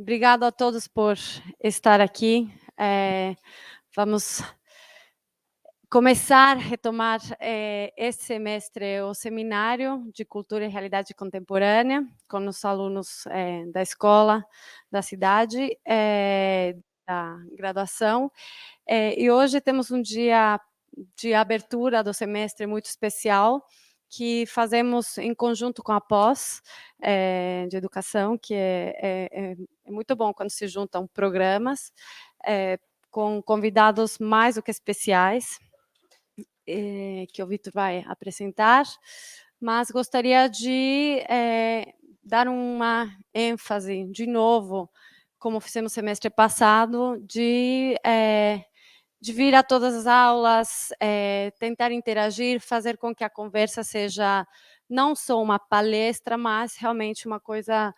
Obrigado a todos por estar aqui. Vamos começar, retomar esse semestre o seminário de Cultura e Realidade Contemporânea com os alunos da escola, da cidade, da graduação. E hoje temos um dia de abertura do semestre muito especial, que fazemos em conjunto com a pós de educação, que é muito bom quando se juntam programas com convidados mais do que especiais, que o Vitor vai apresentar, mas gostaria de dar uma ênfase, de novo, como fizemos semestre passado, de vir a todas as aulas, tentar interagir, fazer com que a conversa seja não só uma palestra, mas realmente uma coisa.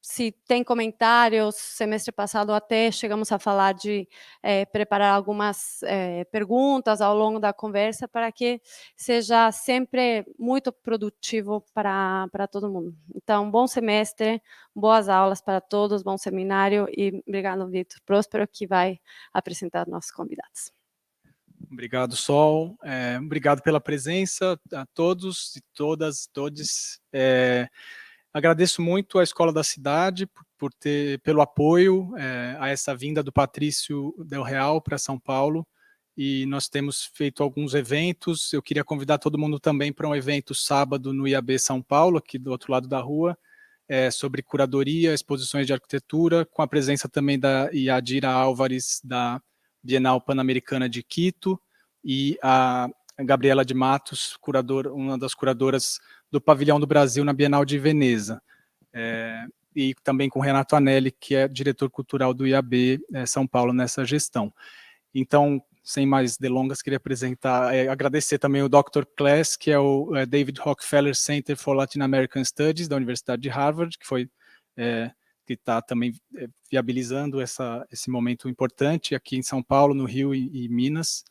Se tem comentários, semestre passado até chegamos a falar de preparar algumas perguntas ao longo da conversa para que seja sempre muito produtivo para todo mundo. Então, bom semestre, boas aulas para todos, bom seminário e obrigado, Vitor Próspero, que vai apresentar nossos convidados. Obrigado, Sol. Obrigado pela presença a todos e todas, todes. Agradeço muito à Escola da Cidade pelo apoio a essa vinda do Patrício Del Real para São Paulo, e nós temos feito alguns eventos. Eu queria convidar todo mundo também para um evento sábado no IAB São Paulo, aqui do outro lado da rua, sobre curadoria, exposições de arquitetura, com a presença também da Yadira Álvares, da Bienal Pan-Americana de Quito, e a Gabriela de Matos, uma das curadoras do Pavilhão do Brasil na Bienal de Veneza, e também com Renato Anelli, que é diretor cultural do IAB São Paulo nessa gestão. Então, sem mais delongas, queria agradecer também o Dr. Class, que é o David Rockefeller Center for Latin American Studies, da Universidade de Harvard, que está também viabilizando esse momento importante aqui em São Paulo, no Rio e Minas.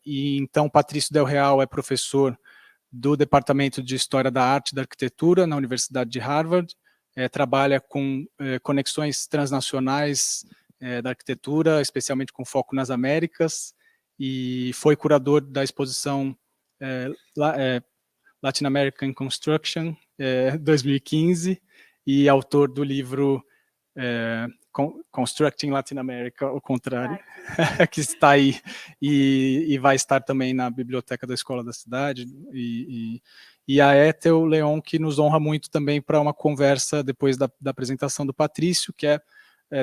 E então, Patrício Del Real é professor do Departamento de História da Arte e da Arquitetura na Universidade de Harvard, trabalha com conexões transnacionais da arquitetura, especialmente com foco nas Américas, e foi curador da exposição Latin American Construction 2015, e autor do livro Constructing Latin America, ao contrário, que está aí, e vai estar também na biblioteca da Escola da Cidade, e a Ethel Leon, que nos honra muito também para uma conversa depois da apresentação do Patrício, que é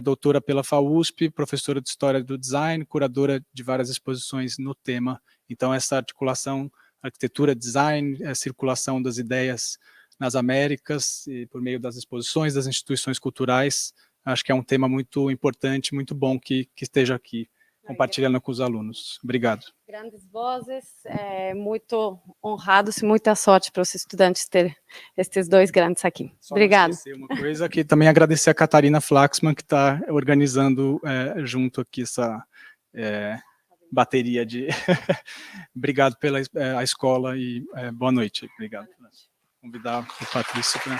doutora pela FAUSP, professora de História do Design, curadora de várias exposições no tema. Então, essa articulação arquitetura, design, circulação das ideias nas Américas, e por meio das exposições, das instituições culturais, acho que é um tema muito importante, muito bom que esteja aqui compartilhando com os alunos. Obrigado. Grandes vozes, muito honrados e muita sorte para os estudantes ter estes dois grandes aqui. Só obrigado. Não esquecer uma coisa, que também agradecer a Catarina Flaxman, que está organizando junto aqui essa bateria de... Obrigado pela a escola e boa noite. Obrigado. Convidar o Patrício para...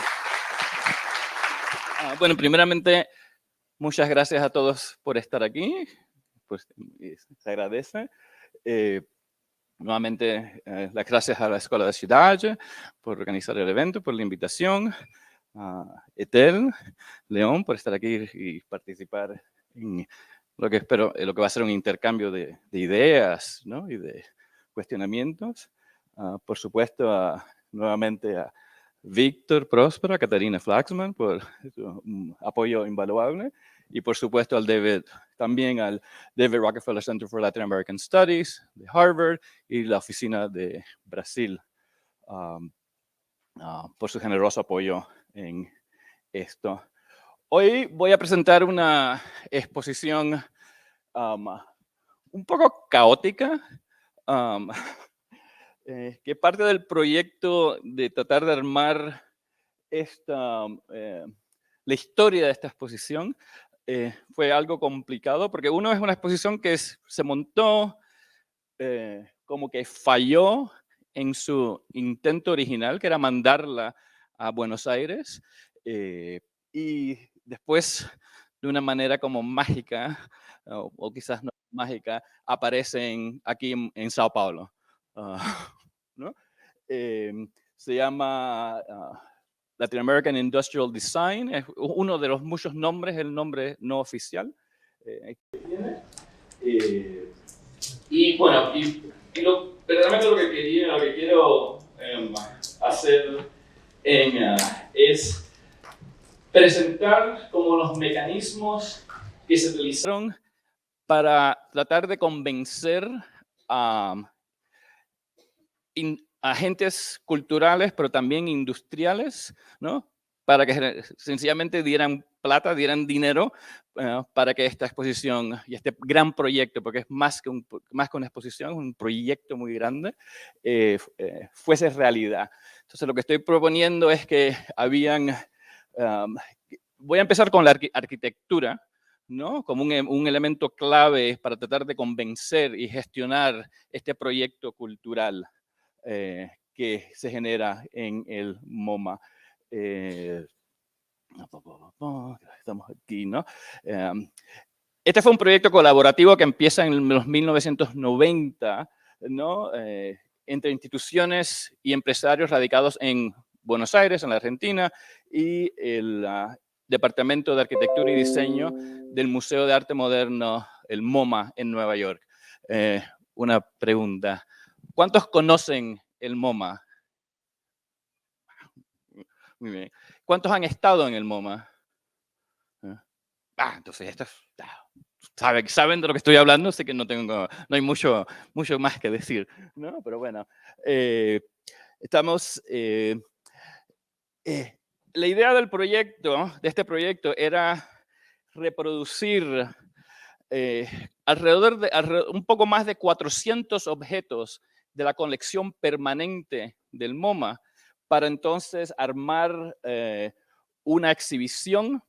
Bueno, primeramente, muchas gracias a todos por estar aquí, pues se agradece. Nuevamente, las gracias a la Escuela de Ciudad por organizar el evento, por la invitación, a Ethel León por estar aquí y participar en lo que espero, lo que va a ser un intercambio de ideas, ¿no? Y de cuestionamientos. Por supuesto, nuevamente a Víctor Próspero, a Catarina Flaxman por su apoyo invaluable, y por supuesto también al David Rockefeller Center for Latin American Studies de Harvard y la Oficina de Brasil por su generoso apoyo en esto. Hoy voy a presentar una exposición un poco caótica, que parte del proyecto de tratar de armar la historia de esta exposición. Fue algo complicado porque uno es una exposición que se montó, como que falló en su intento original, que era mandarla a Buenos Aires, y después, de una manera como mágica, o quizás no mágica, aparecen aquí en Sao Paulo. ¿No? Se llama Latin American Industrial Design, es uno de los muchos nombres, el nombre no oficial. Y bueno, verdaderamente lo que quiero hacer es presentar como los mecanismos que se utilizaron para tratar de convencer a agentes culturales, pero también industriales, ¿no? Para que sencillamente dieran plata, dieran dinero para que esta exposición y este gran proyecto, porque es más que una exposición, es un proyecto muy grande, fuese realidad. Entonces lo que estoy proponiendo es que voy a empezar con la arquitectura, ¿no? Como un elemento clave para tratar de convencer y gestionar este proyecto cultural que se genera en el MoMA. Estamos aquí, ¿no? Este fue un proyecto colaborativo que empieza en los 1990, ¿no? Entre instituciones y empresarios radicados en Buenos Aires, en la Argentina, y el Departamento de Arquitectura y Diseño del Museo de Arte Moderno, el MoMA, en Nueva York. Una pregunta. ¿Cuántos conocen el MoMA? Muy bien. ¿Cuántos han estado en el MoMA? Entonces, saben de lo que estoy hablando, sé que no hay mucho más que decir, ¿no? Pero bueno, estamos... la idea de este proyecto, era reproducir alrededor de un poco más de 400 objetos de la colección permanente del MoMA para entonces armar una exhibición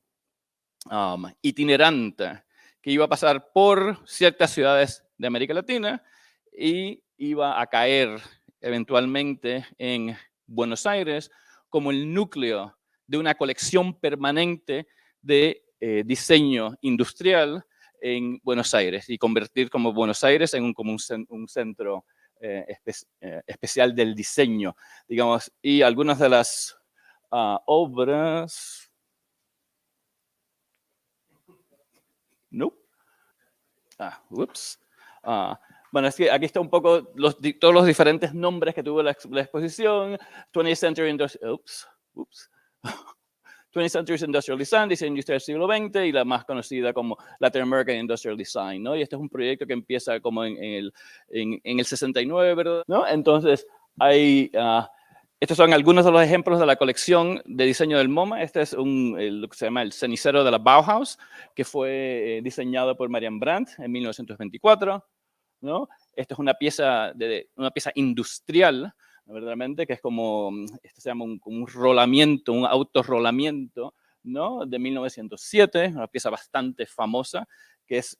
itinerante que iba a pasar por ciertas ciudades de América Latina y iba a caer eventualmente en Buenos Aires como el núcleo de una colección permanente de diseño industrial en Buenos Aires y convertir como Buenos Aires en un centro especial del diseño, digamos. Y algunas de las obras... No. Ups. Bueno, es que aquí está un poco todos los diferentes nombres que tuvo la exposición. 20th Century Industrial... 20th Century Industrial Design, diseño industrial del siglo XX, y la más conocida como Latin American Industrial Design, ¿no? Y este es un proyecto que empieza como en el 69, ¿verdad? ¿No? Entonces, estos son algunos de los ejemplos de la colección de diseño del MoMA. Este es lo que se llama el cenicero de la Bauhaus, que fue diseñado por Marian Brandt en 1924, ¿no? Esto es una pieza industrial, verdaderamente, que es como, esto se llama un rolamiento, un autorrolamiento, ¿no? De 1907, una pieza bastante famosa, que es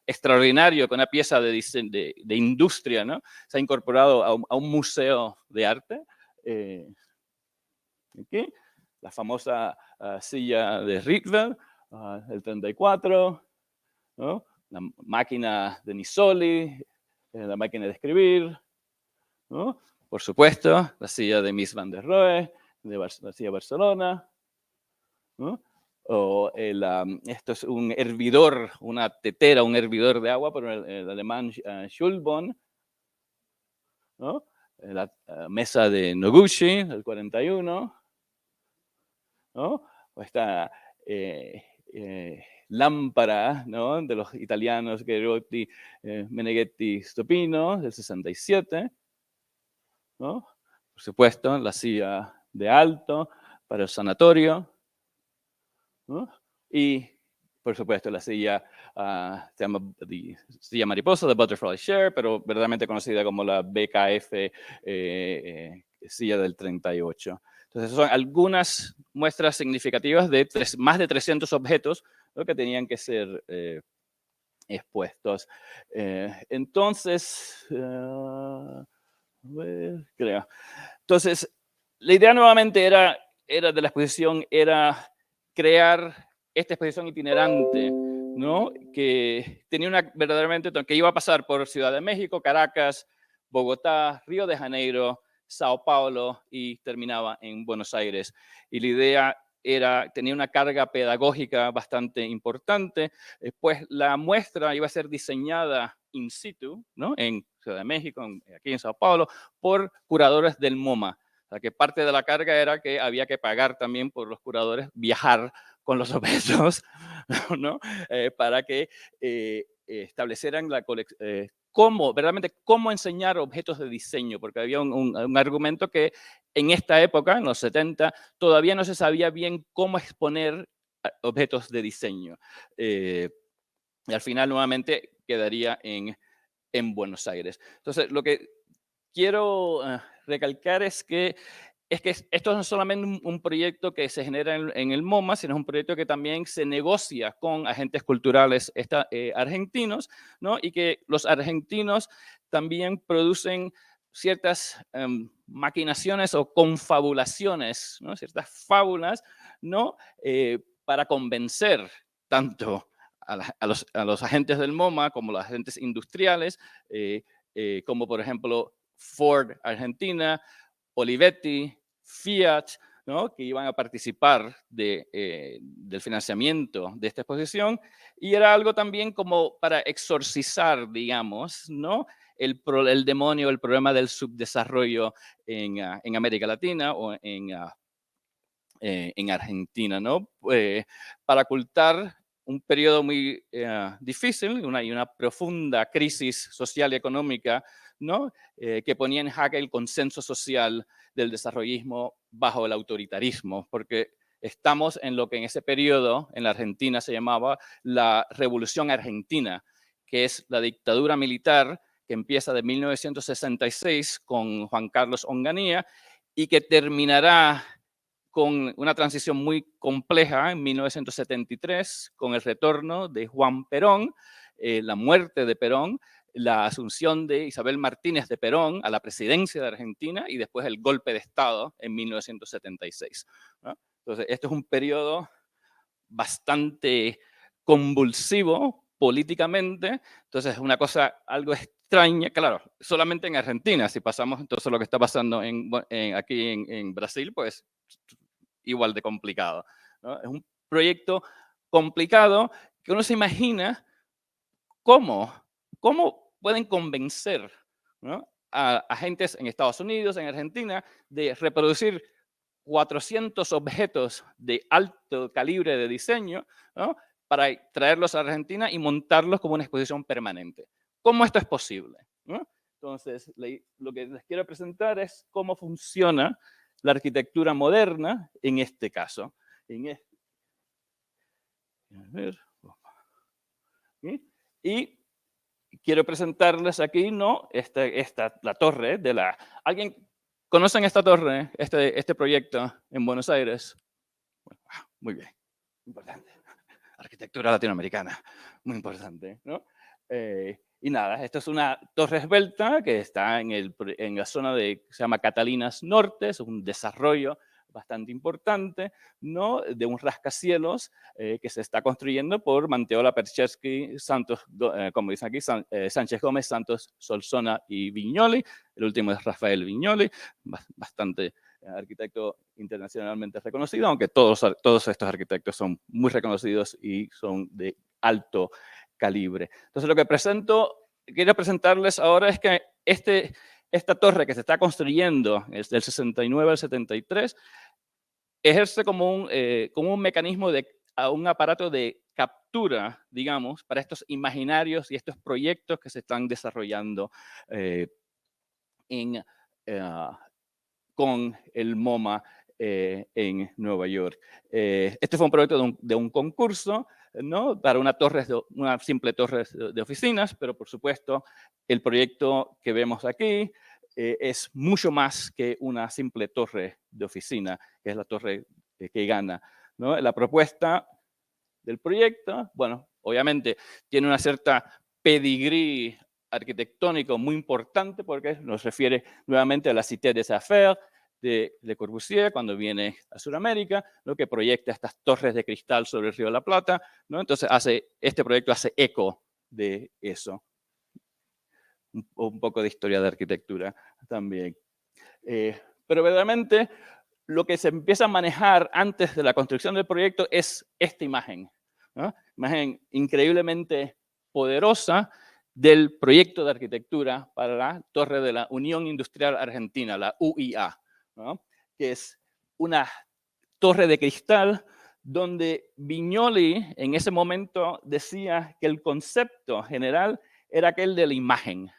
extraordinario, con una pieza de industria, ¿no? Se ha incorporado a un museo de arte. Aquí, la famosa silla de Rietveld, el 34, ¿no? La máquina de Nisoli, la máquina de escribir, ¿no? Por supuesto, la silla de Mies van der Rohe, la silla de Barcelona, ¿no? O esto es un hervidor, una tetera, un hervidor de agua, pero el alemán Schulbon, ¿no? La mesa de Noguchi, del 41, ¿no? O esta lámpara, ¿no? De los italianos Gherotti, Meneghetti, Stopino, del 67, ¿no? Por supuesto, la silla de alto para el sanatorio, ¿no? Y, por supuesto, la silla se llama silla mariposa, de Butterfly Chair, pero verdaderamente conocida como la BKF silla del 38. Entonces, son algunas muestras significativas de más de 300 objetos, ¿no? Que tenían que ser expuestos. Entonces, creo. Entonces, la idea nuevamente era de la exposición, era crear esta exposición itinerante, ¿no? Que tenía verdaderamente, que iba a pasar por Ciudad de México, Caracas, Bogotá, Río de Janeiro, Sao Paulo y terminaba en Buenos Aires. Y la idea tenía una carga pedagógica bastante importante. Pues la muestra iba a ser diseñada in situ, ¿no? En Ciudad de México, aquí en Sao Paulo, por curadores del MoMA. O sea, que parte de la carga era que había que pagar también por los curadores viajar con los objetos, ¿no? Para que establecieran la colección. Verdaderamente, cómo enseñar objetos de diseño, porque había un argumento que en esta época, en los 70, todavía no se sabía bien cómo exponer objetos de diseño. Y al final, nuevamente, quedaría en Buenos Aires. Entonces, lo que quiero recalcar es que esto no es solamente un proyecto que se genera en el MoMA, sino es un proyecto que también se negocia con agentes culturales argentinos, ¿no? Y que los argentinos también producen ciertas maquinaciones o confabulaciones, ¿no? Ciertas fábulas, ¿no? Para convencer tanto a los agentes del MoMA como los agentes industriales, como por ejemplo Ford Argentina, Olivetti, Fiat, ¿no? Que iban a participar del financiamiento de esta exposición, y era algo también como para exorcizar, digamos, ¿no? El demonio, el problema del subdesarrollo en América Latina o en Argentina, ¿no? Para ocultar un periodo muy difícil y una profunda crisis social y económica, ¿no? Que ponía en jaque el consenso social del desarrollismo bajo el autoritarismo, porque estamos en lo que en ese periodo en la Argentina se llamaba la Revolución Argentina, que es la dictadura militar que empieza de 1966 con Juan Carlos Onganía y que terminará con una transición muy compleja en 1973, con el retorno de Juan Perón, la muerte de Perón, la asunción de Isabel Martínez de Perón a la presidencia de Argentina y después el golpe de Estado en 1976, ¿no? Entonces, esto es un periodo bastante convulsivo políticamente, entonces es una cosa algo extraña, claro, solamente en Argentina. Si pasamos entonces lo que está pasando aquí en Brasil, pues igual de complicado, ¿no? Es un proyecto complicado que uno se imagina cómo pueden convencer, ¿no? A agentes en Estados Unidos, en Argentina, de reproducir 400 objetos de alto calibre de diseño, ¿no? Para traerlos a Argentina y montarlos como una exposición permanente. ¿Cómo esto es posible? ¿No? Entonces, lo que les quiero presentar es cómo funciona la arquitectura moderna en este caso. Y quiero presentarles aquí, ¿no? La torre de la... ¿Alguien conocen esta torre, este proyecto en Buenos Aires? Bueno, muy bien, importante. Arquitectura latinoamericana, muy importante, ¿no? Y nada, esta es una torre esbelta que está en la zona se llama Catalinas Norte, es un desarrollo bastante importante, ¿no? De un rascacielos que se está construyendo por Manteola Perchesky, Santos, como dicen aquí, Sánchez Gómez, Santos, Solsona y Viñoli. El último es Rafael Viñoli, bastante arquitecto internacionalmente reconocido, aunque todos estos arquitectos son muy reconocidos y son de alto calibre. Entonces, lo que quiero presentarles ahora es que esta torre que se está construyendo es del 69 al 73, ejerce como un mecanismo un aparato de captura, digamos, para estos imaginarios y estos proyectos que se están desarrollando con el MoMA en Nueva York. Este fue un proyecto de un concurso, ¿no? Para una simple torre de oficinas, pero por supuesto el proyecto que vemos aquí es mucho más que una simple torre de oficina, que es la torre que gana, ¿no? La propuesta del proyecto, bueno, obviamente tiene una cierta pedigrí arquitectónico muy importante porque nos refiere nuevamente a la Cité des Affaires, de Le Corbusier cuando viene a Sudamérica, ¿no? Que proyecta estas torres de cristal sobre el Río de la Plata, ¿no? Entonces este proyecto hace eco de eso. Un poco de historia de arquitectura también. Pero verdaderamente lo que se empieza a manejar antes de la construcción del proyecto es esta imagen, ¿no? Imagen increíblemente poderosa del proyecto de arquitectura para la Torre de la Unión Industrial Argentina, la UIA, ¿no? Que es una torre de cristal donde Viñoly en ese momento decía que el concepto general era aquel de la imagen,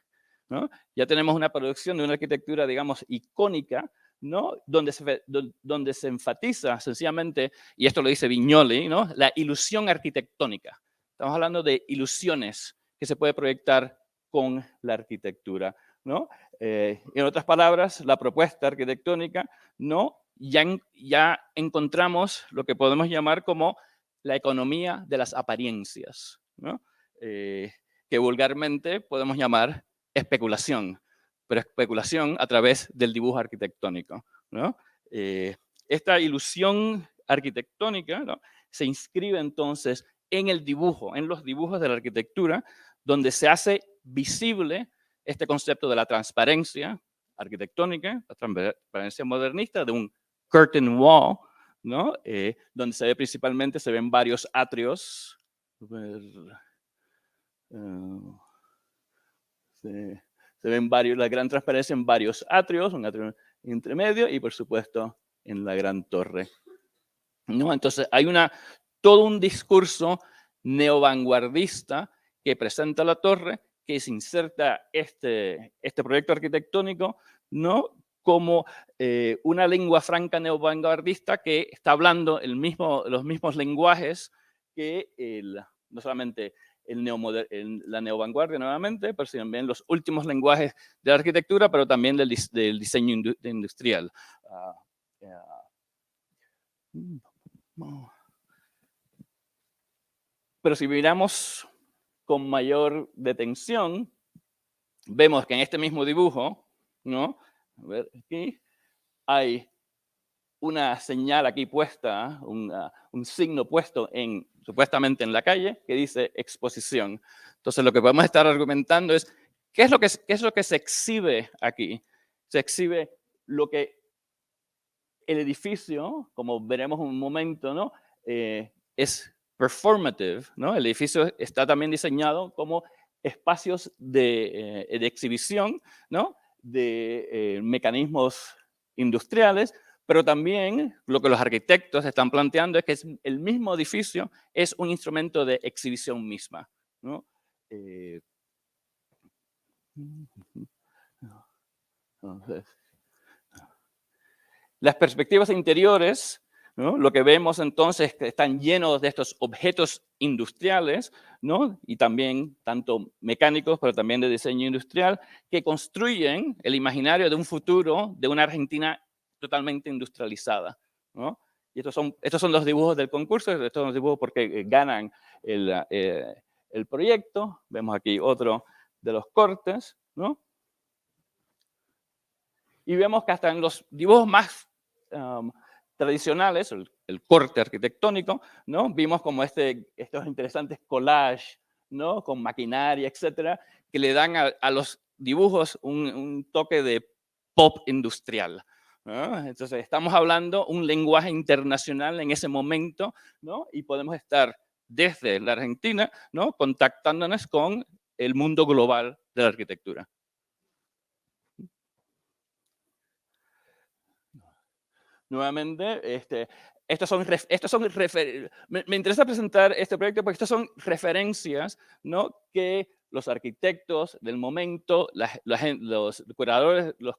¿no? Ya tenemos una producción de una arquitectura, digamos, icónica, ¿no? Donde se enfatiza sencillamente, y esto lo dice Viñoly, ¿no? La ilusión arquitectónica. Estamos hablando de ilusiones que se puede proyectar con la arquitectura, ¿no? En otras palabras, la propuesta arquitectónica, ¿no? Ya encontramos lo que podemos llamar como la economía de las apariencias, ¿no? Que vulgarmente podemos llamar especulación, pero especulación a través del dibujo arquitectónico, ¿no? Esta ilusión arquitectónica, ¿no? Se inscribe entonces en el dibujo, en los dibujos de la arquitectura, donde se hace visible este concepto de la transparencia arquitectónica, la transparencia modernista, de un curtain wall, ¿no? Donde se ve principalmente, se ven varios atrios. Se ven la gran transparencia en varios atrios, un atrio intermedio y por supuesto en la gran torre, ¿no? Entonces hay todo un discurso neovanguardista que presenta la torre, que se inserta este proyecto arquitectónico, ¿no? Como una lengua franca neovanguardista que está hablando los mismos lenguajes que no solamente la neovanguardia nuevamente, pero también los últimos lenguajes de la arquitectura, pero también del diseño industrial. Pero si miramos con mayor detención, vemos que en este mismo dibujo, ¿no? A ver, aquí hay una señal aquí puesta, un signo puesto supuestamente en la calle que dice exposición. Entonces lo que podemos estar argumentando es, ¿qué es lo que se exhibe aquí? Se exhibe lo que el edificio, como veremos en un momento, ¿no? Es performative, ¿no? El edificio está también diseñado como espacios de exhibición, ¿no? De mecanismos industriales, pero también lo que los arquitectos están planteando es que el mismo edificio es un instrumento de exhibición misma, ¿no? Entonces, las perspectivas interiores, ¿no? Lo que vemos entonces es que están llenos de estos objetos industriales, ¿no? Y también tanto mecánicos, pero también de diseño industrial, que construyen el imaginario de un futuro de una Argentina totalmente industrializada, ¿no? Y estos son los dibujos del concurso, estos son los dibujos porque ganan el proyecto. Vemos aquí otro de los cortes, ¿no? Y vemos que hasta en los dibujos más tradicionales, el corte arquitectónico, ¿no? Vimos como estos interesantes collages, ¿no? Con maquinaria, etcétera, que le dan a los dibujos un toque de pop industrial, ¿no? Entonces estamos hablando un lenguaje internacional en ese momento, ¿no? Y podemos estar desde la Argentina, ¿no? Contactándonos con el mundo global de la arquitectura. Nuevamente, me interesa presentar este proyecto porque estas son referencias, ¿no? Que los arquitectos del momento, los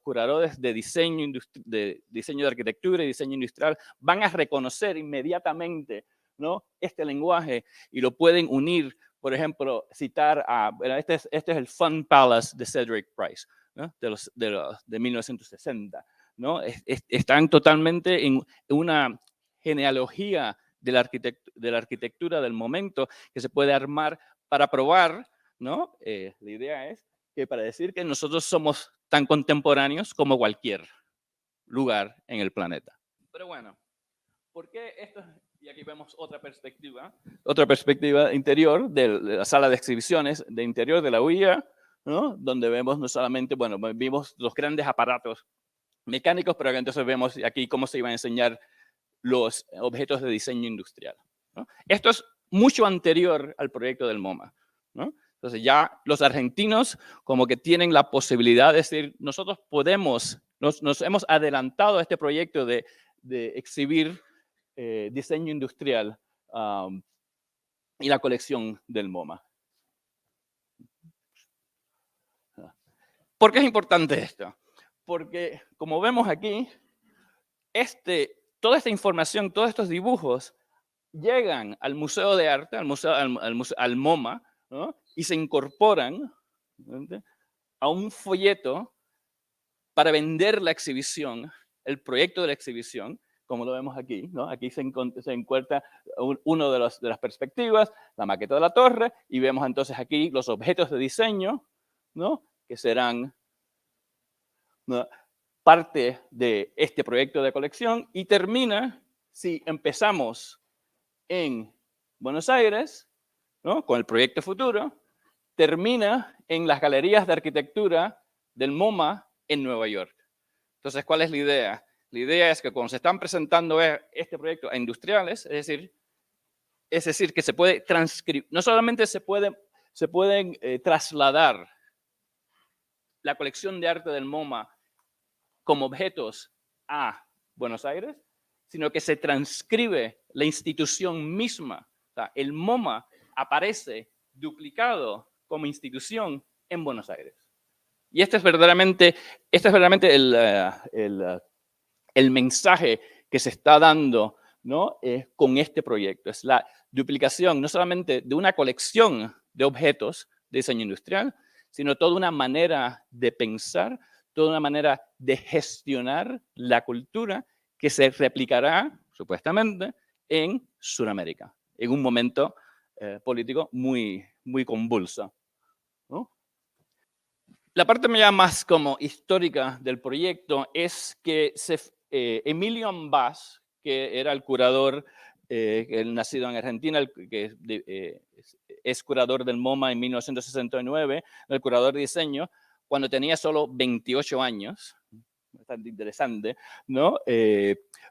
curadores de diseño de arquitectura y diseño industrial van a reconocer inmediatamente, ¿no? Este lenguaje y lo pueden unir. Por ejemplo, citar este es el Fun Palace de Cedric Price, ¿no? de 1960. ¿No? Están totalmente en una genealogía de la arquitectura del momento que se puede armar para probar, ¿no? La idea es que para decir que nosotros somos tan contemporáneos como cualquier lugar en el planeta. Pero bueno, ¿por qué esto? Y aquí vemos otra perspectiva interior de la sala de exhibiciones de interior de la UIA, ¿no? Donde vemos no solamente, bueno, vimos los grandes aparatos mecánicos, pero entonces vemos aquí cómo se iban a enseñar los objetos de diseño industrial, ¿no? Esto es mucho anterior al proyecto del MoMA, ¿no? Entonces ya los argentinos como que tienen la posibilidad de decir, nosotros podemos, nos hemos adelantado a este proyecto de exhibir diseño industrial y la colección del MoMA. ¿Por qué es importante esto? Porque, como vemos aquí, toda esta información, todos estos dibujos llegan al Museo de Arte, al MoMA, ¿no? Y se incorporan, ¿no?, a un folleto para vender la exhibición, el proyecto de la exhibición, como lo vemos aquí, ¿no? Aquí se encuentra uno de las perspectivas, la maqueta de la torre, y vemos entonces aquí los objetos de diseño, ¿no?, que serán, ¿no?, parte de este proyecto de colección, y termina, si empezamos en Buenos Aires, ¿no?, con el proyecto futuro, termina en las galerías de arquitectura del MoMA en Nueva York. Entonces, ¿cuál es la idea? La idea es que cuando se están presentando este proyecto a industriales, es decir, que se puede transcribir, no solamente se pueden trasladar la colección de arte del MoMA como objetos a Buenos Aires, sino que se transcribe la institución misma. O sea, el MoMA aparece duplicado como institución en Buenos Aires. Y este es verdaderamente el mensaje que se está dando, ¿no?, con este proyecto. Es la duplicación no solamente de una colección de objetos de diseño industrial, sino toda una manera de pensar, toda una manera de gestionar la cultura que se replicará, supuestamente, en Sudamérica, en un momento político muy, muy convulso, ¿no? La parte más como histórica del proyecto es que Emilio Ambás, que era el curador, nacido en Argentina, que es curador del MoMA en 1969, el curador de diseño, cuando tenía solo 28 años, bastante interesante, ¿no?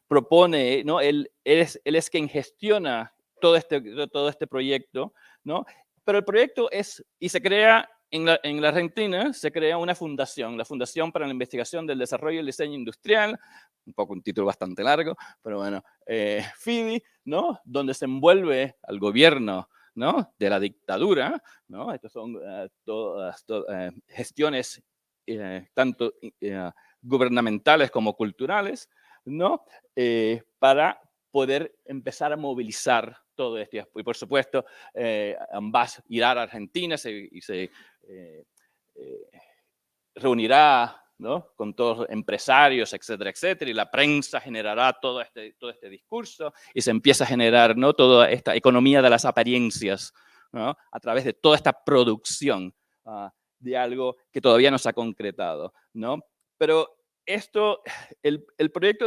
Propone, ¿no? Él es quien gestiona todo este proyecto, ¿no? Pero el proyecto y se crea en la Argentina, se crea una fundación, la Fundación para la Investigación del Desarrollo y el Diseño Industrial, un título bastante largo, pero bueno, FIDI, ¿no?, donde se envuelve al gobierno, ¿no?, de la dictadura, ¿no? Estas son todas gestiones tanto gubernamentales como culturales, ¿no?, para poder empezar a movilizar todo esto. Y por supuesto, Ambás irá a Argentina y se reunirá, ¿no?, con todos los empresarios, etcétera, etcétera, y la prensa generará todo este discurso y se empieza a generar, ¿no?, toda esta economía de las apariencias, ¿no?, a través de toda esta producción de algo que todavía no se ha concretado, ¿no? Pero el proyecto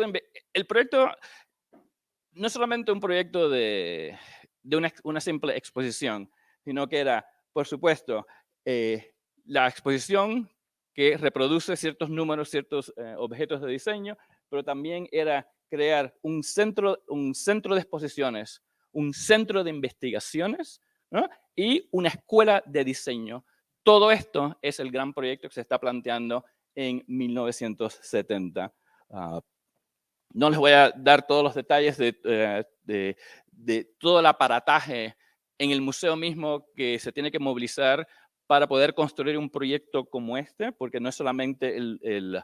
no es solamente un proyecto de una simple exposición, sino que era, por supuesto, la exposición que reproduce ciertos números, ciertos objetos de diseño, pero también era crear un centro de exposiciones, un centro de investigaciones, ¿no?, y una escuela de diseño. Todo esto es el gran proyecto que se está planteando en 1970. No les voy a dar todos los detalles de todo el aparataje en el museo mismo que se tiene que movilizar para poder construir un proyecto como este, porque no es solamente el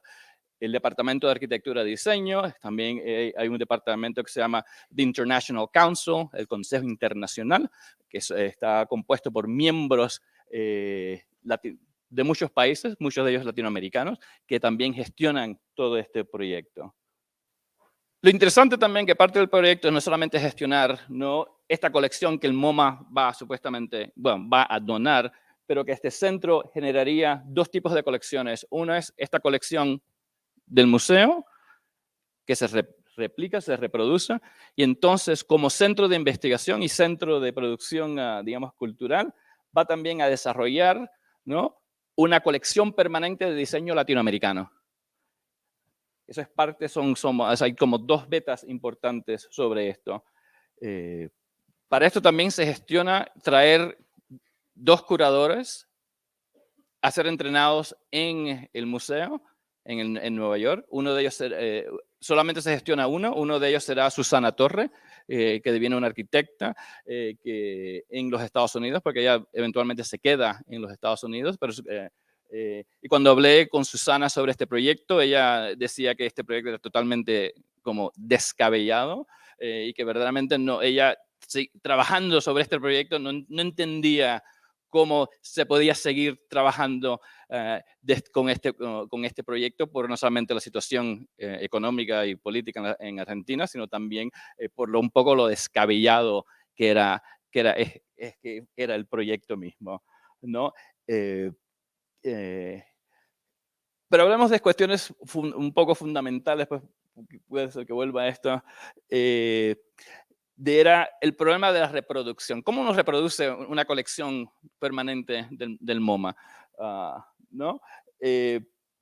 Departamento de Arquitectura y Diseño, también hay un departamento que se llama The International Council, el Consejo Internacional, que está compuesto por miembros de muchos países, muchos de ellos latinoamericanos, que también gestionan todo este proyecto. Lo interesante también que parte del proyecto no es solamente gestionar, ¿no?, esta colección que el MoMA va a donar, pero que este centro generaría dos tipos de colecciones. Una es esta colección del museo, que se replica, se reproduce, y entonces como centro de investigación y centro de producción, digamos, cultural, va también a desarrollar, ¿no?, una colección permanente de diseño latinoamericano. Eso es parte, hay como 2 betas importantes sobre esto. Para esto también se gestiona traer 2 curadores a ser entrenados en el museo en Nueva York. Uno de ellos solamente se gestiona uno de ellos será Susana Torre, que deviene una arquitecta que en los Estados Unidos, porque ella eventualmente se queda en los Estados Unidos, pero y cuando hablé con Susana sobre este proyecto, ella decía que este proyecto era totalmente como descabellado y que verdaderamente no, ella trabajando sobre este proyecto no entendía cómo se podía seguir trabajando con este proyecto por no solamente la situación económica y política en Argentina, sino también por un poco lo descabellado que era el proyecto mismo, ¿no? Pero hablemos de cuestiones un poco fundamentales, pues puede ser que vuelva a esto. Era el problema de la reproducción. ¿Cómo uno reproduce una colección permanente del MoMA? ¿No?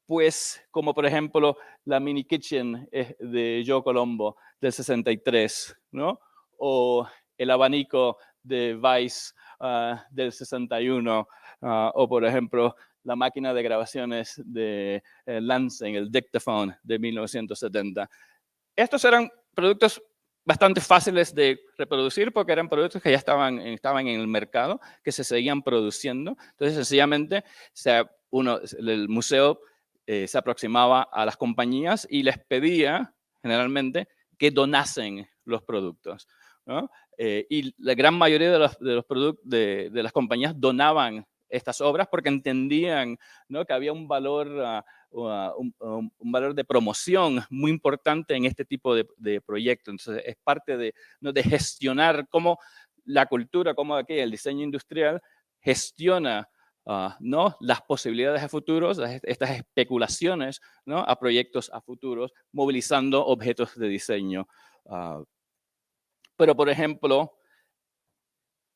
Pues como por ejemplo la Mini Kitchen de Joe Colombo del 63, ¿no? O el abanico de Weiss del 61, o por ejemplo la máquina de grabaciones de Lansing, el Dictaphone de 1970. Estos eran productos bastante fáciles de reproducir porque eran productos que ya estaban en el mercado, que se seguían produciendo. Entonces, sencillamente, el museo se aproximaba a las compañías y les pedía, generalmente, que donasen los productos, ¿no? Y la gran mayoría de las compañías donaban estas obras porque entendían, ¿no?, que había un valor un valor de promoción muy importante en este tipo de proyectos. Entonces, es parte de, ¿no?, de gestionar cómo la cultura, cómo aquí el diseño industrial gestiona ¿no?, las posibilidades a futuros, estas especulaciones, ¿no?, a proyectos a futuros, movilizando objetos de diseño. Pero, por ejemplo,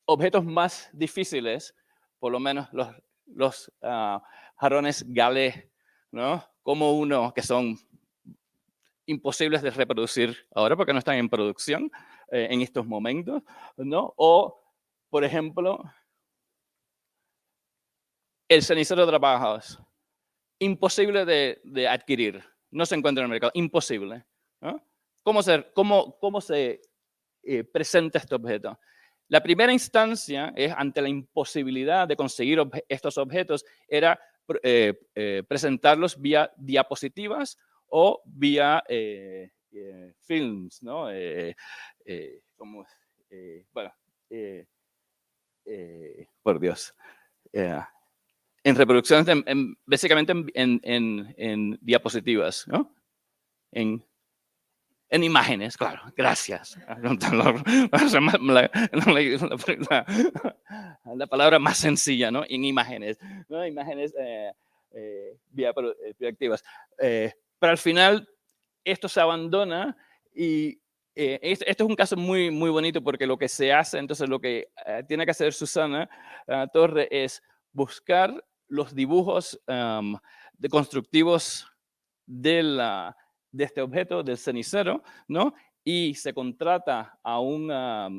objetos más difíciles, por lo menos los jarrones Gallet, ¿no?, como uno que son imposibles de reproducir ahora porque no están en producción en estos momentos, ¿no? O, por ejemplo, el cenicero de la Bauhaus, imposible de adquirir, no se encuentra en el mercado, imposible, ¿no? ¿Cómo se presenta este objeto? La primera instancia es ante la imposibilidad de conseguir estos objetos, era presentarlos vía diapositivas o vía films, ¿no? Bueno, por Dios. En reproducciones, básicamente en diapositivas, ¿no? En imágenes, claro, gracias. La palabra más sencilla, ¿no? En imágenes, ¿no? Imágenes proyectivas. Pero al final, esto se abandona y esto es un caso muy, muy bonito porque lo que se hace, entonces lo que tiene que hacer Susana Torre es buscar los dibujos constructivos de este objeto, del cenicero, ¿no? Y se contrata a un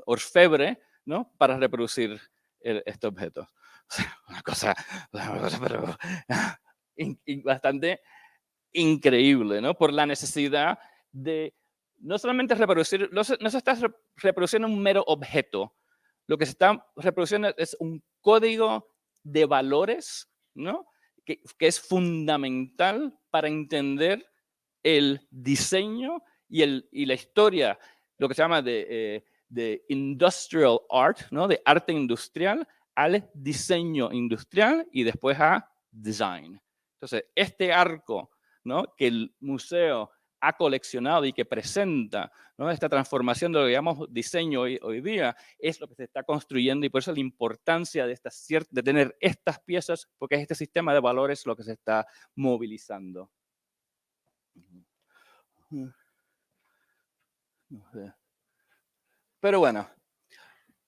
orfebre, ¿no?, para reproducir este objeto. O sea, una cosa pero, bastante increíble, ¿no? Por la necesidad de no solamente reproducir, no se está reproduciendo un mero objeto, lo que se está reproduciendo es un código de valores, ¿no?, que es fundamental para entender el diseño y la historia, lo que se llama de industrial art, ¿no?, de arte industrial, al diseño industrial y después a design. Entonces, este arco, ¿no?, que el museo ha coleccionado y que presenta, ¿no?, esta transformación de lo que llamamos diseño hoy día, es lo que se está construyendo y por eso la importancia de tener estas piezas, porque es este sistema de valores lo que se está movilizando. Pero bueno,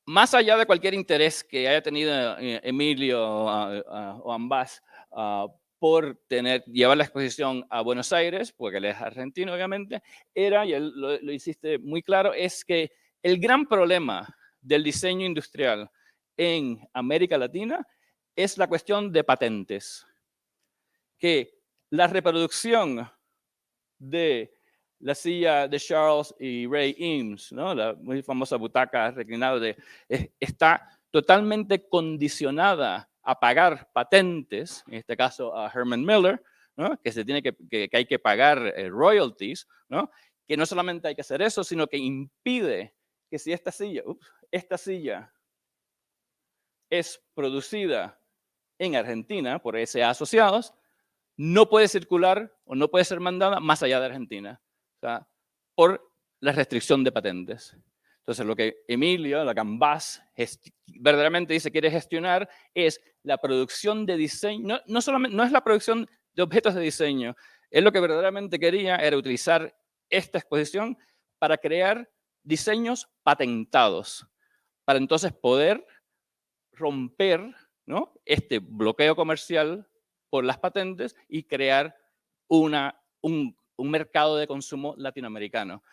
más allá de cualquier interés que haya tenido Emilio o ambas por llevar la exposición a Buenos Aires, porque él es argentino obviamente, era, y él lo hiciste muy claro, es que el gran problema del diseño industrial en América Latina es la cuestión de patentes. Que la reproducción de la silla de Charles y Ray Eames, ¿no? La muy famosa butaca reclinada, está totalmente condicionada a pagar patentes, en este caso a Herman Miller, ¿no? Que hay que pagar royalties, ¿no? Que no solamente hay que hacer eso, sino que impide que si esta silla es producida en Argentina por SA Asociados, no puede circular o no puede ser mandada más allá de Argentina, o sea, por la restricción de patentes. Entonces, lo que Emilio, la Gambás, verdaderamente dice quiere gestionar es la producción de diseño, no es la producción de objetos de diseño, él lo que verdaderamente quería era utilizar esta exposición para crear diseños patentados, para entonces poder romper, ¿no?, este bloqueo comercial por las patentes y crear un mercado de consumo latinoamericano.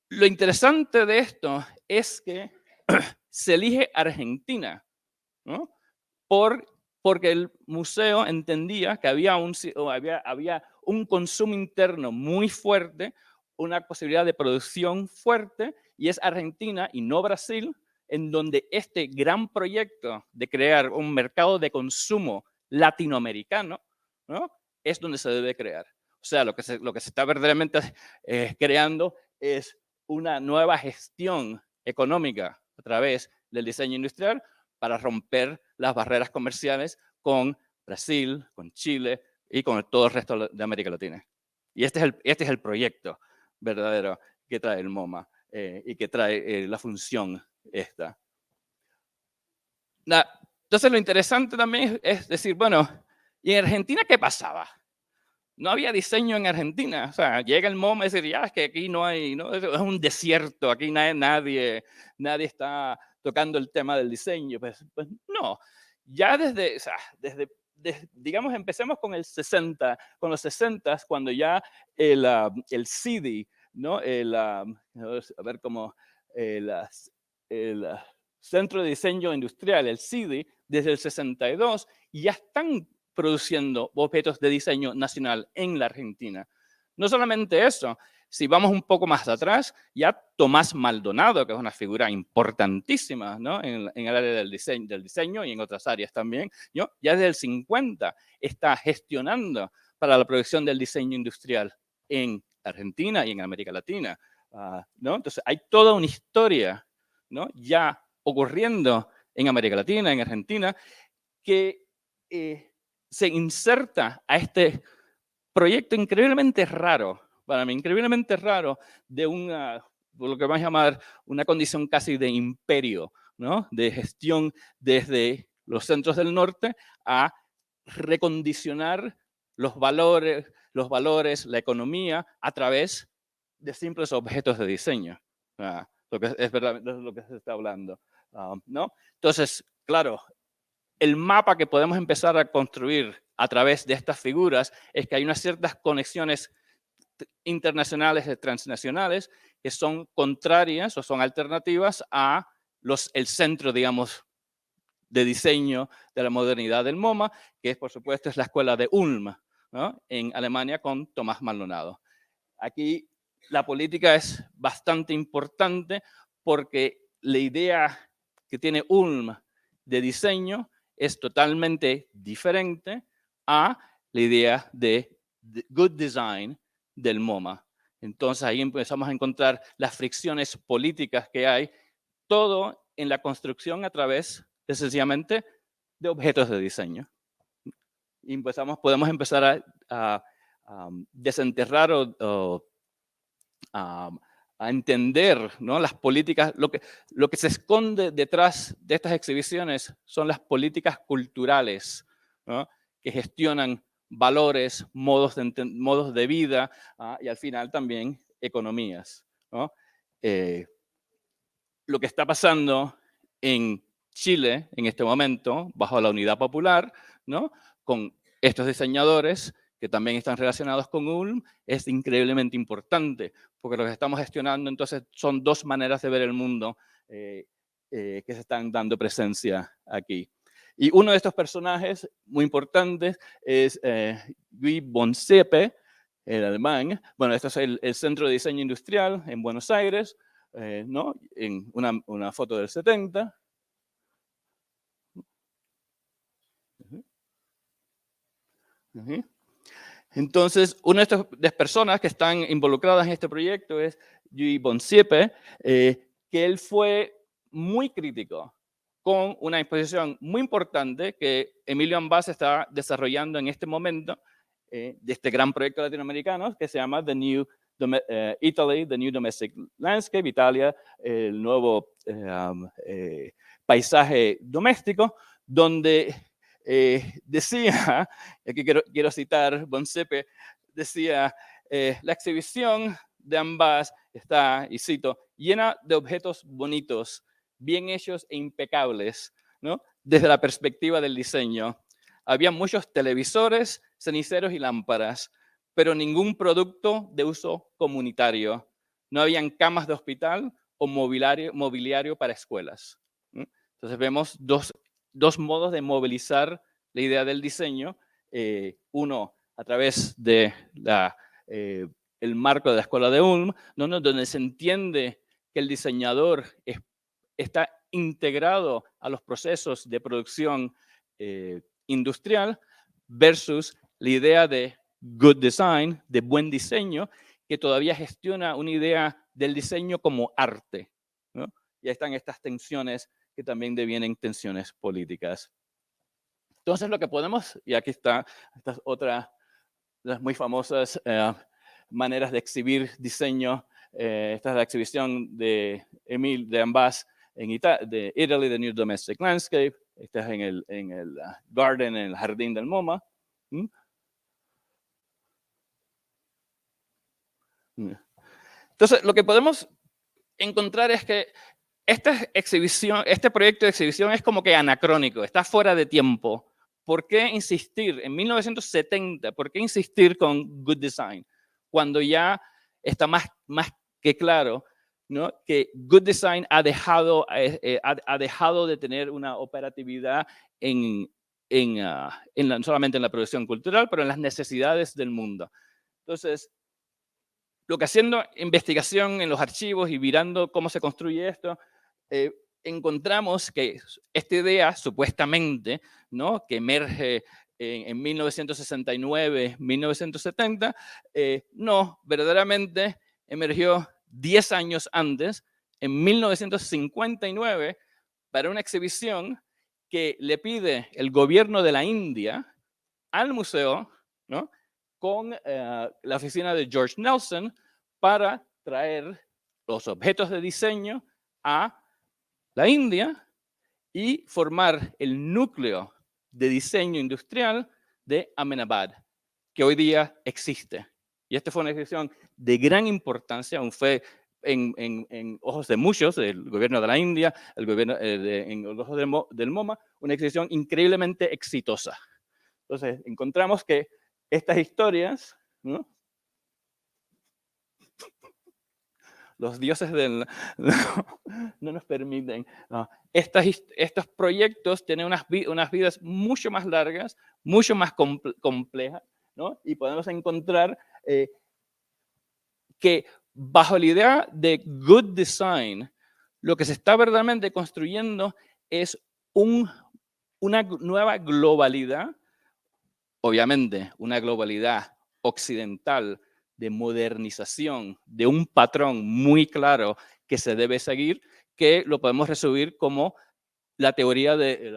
Lo interesante de esto es que se elige Argentina, ¿no? Porque el museo entendía que había un consumo interno muy fuerte, una posibilidad de producción fuerte, y es Argentina y no Brasil, en donde este gran proyecto de crear un mercado de consumo latinoamericano, ¿no?, es donde se debe crear. O sea, lo que se está verdaderamente creando es una nueva gestión económica a través del diseño industrial para romper las barreras comerciales con Brasil, con Chile y con todo el resto de América Latina. Y este es el proyecto verdadero que trae el MoMA y que trae la función esta. Entonces lo interesante también es decir, bueno, ¿y en Argentina qué pasaba? No había diseño en Argentina. O sea, llega el MoMA y dice, ya, es que aquí no hay, ¿no? Es un desierto, aquí nadie está tocando el tema del diseño. Pues no, ya digamos, empecemos con los 60, cuando ya el CIDI, ¿no? A ver cómo, el Centro de Diseño Industrial, el CIDI, desde el 62, ya están produciendo objetos de diseño nacional en la Argentina. No solamente eso, si vamos un poco más atrás, ya Tomás Maldonado, que es una figura importantísima, ¿no?, en el área del diseño y en otras áreas también, ¿no?, ya desde el 50 está gestionando para la producción del diseño industrial en Argentina y en América Latina, ¿no? Entonces hay toda una historia, ¿no?, ya ocurriendo en América Latina, en Argentina, que se inserta a este proyecto increíblemente raro, para mí, increíblemente raro, de lo que vamos a llamar una condición casi de imperio, ¿no?, de gestión desde los centros del norte a recondicionar los valores, la economía a través de simples objetos de diseño. Lo que es verdad, es lo que se está hablando, ¿no? Entonces, claro, el mapa que podemos empezar a construir a través de estas figuras es que hay unas ciertas conexiones internacionales y transnacionales que son contrarias o son alternativas a el centro, digamos, de diseño de la modernidad del MoMA, que es, por supuesto, es la escuela de Ulm, ¿no?, en Alemania con Tomás Maldonado. Aquí la política es bastante importante porque la idea que tiene Ulm de diseño es totalmente diferente a la idea de good design del MoMA. Entonces ahí empezamos a encontrar las fricciones políticas que hay, todo en la construcción a través sencillamente de objetos de diseño. Y podemos empezar a desenterrar a entender, ¿no?, las políticas. Lo que se esconde detrás de estas exhibiciones son las políticas culturales, ¿no?, que gestionan valores, modos de vida y al final también economías, ¿no? lo que está pasando en Chile en este momento, bajo la Unidad Popular, ¿no? Con estos diseñadores que también están relacionados con ULM, es increíblemente importante, porque lo que estamos gestionando entonces son dos maneras de ver el mundo que se están dando presencia aquí. Y uno de estos personajes muy importantes es Guy Bonsepe, el alemán. Bueno, este es el Centro de Diseño Industrial en Buenos Aires, ¿no? En una foto del 70. Entonces, una de estas personas que están involucradas en este proyecto es Guy Bonsepe, que él fue muy crítico con una exposición muy importante que Emilio Ambas está desarrollando en este momento de este gran proyecto latinoamericano que se llama Italy, The New Domestic Landscape, Italia, el nuevo paisaje doméstico, donde decía, aquí quiero citar Bonsepe, decía, la exhibición de Ambas está, y cito, llena de objetos bonitos, bien hechos e impecables, ¿no? Desde la perspectiva del diseño. Había muchos televisores, ceniceros y lámparas, pero ningún producto de uso comunitario. No habían camas de hospital o mobiliario para escuelas. Entonces vemos dos modos de movilizar la idea del diseño. Uno, a través de el marco de la Escuela de Ulm, ¿no? Donde se entiende que el diseñador está integrado a los procesos de producción industrial, versus la idea de good design, de buen diseño, que todavía gestiona una idea del diseño como arte, ¿no? Y ahí están estas tensiones que también devienen tensiones políticas. Entonces lo que podemos, y aquí está, estas otras las muy famosas maneras de exhibir diseño. Esta es la exhibición de Emile de Ambas en de Italy, The New Domestic Landscape. Esta es en el Garden, en el Jardín del MoMA. Entonces, lo que podemos encontrar es que este proyecto de exhibición es como que anacrónico, está fuera de tiempo. ¿Por qué insistir en 1970? ¿Por qué insistir con good design? Cuando ya está más que claro, ¿no? Que good design ha dejado de tener una operatividad no solamente en la producción cultural, pero en las necesidades del mundo. Entonces, lo que haciendo investigación en los archivos y mirando cómo se construye esto, encontramos que esta idea, supuestamente, ¿no? Que emerge en 1969, 1970, no, verdaderamente emergió 10 años antes, en 1959, para una exhibición que le pide el gobierno de la India al museo, ¿no? Con la oficina de George Nelson para traer los objetos de diseño a la India y formar el núcleo de diseño industrial de Ahmedabad, que hoy día existe. Y esta fue una exhibición de gran importancia, aún fue en ojos de muchos, del gobierno de la India, el gobierno, en los ojos del MoMA, una exhibición increíblemente exitosa. Entonces, encontramos que estas historias, ¿no? Los dioses no nos permiten. No. Estos proyectos tienen unas vidas mucho más largas, mucho más complejas, ¿no? Y podemos encontrar que bajo la idea de good design, lo que se está verdaderamente construyendo es una nueva globalidad, obviamente una globalidad occidental de modernización, de un patrón muy claro que se debe seguir, que lo podemos resumir como la teoría de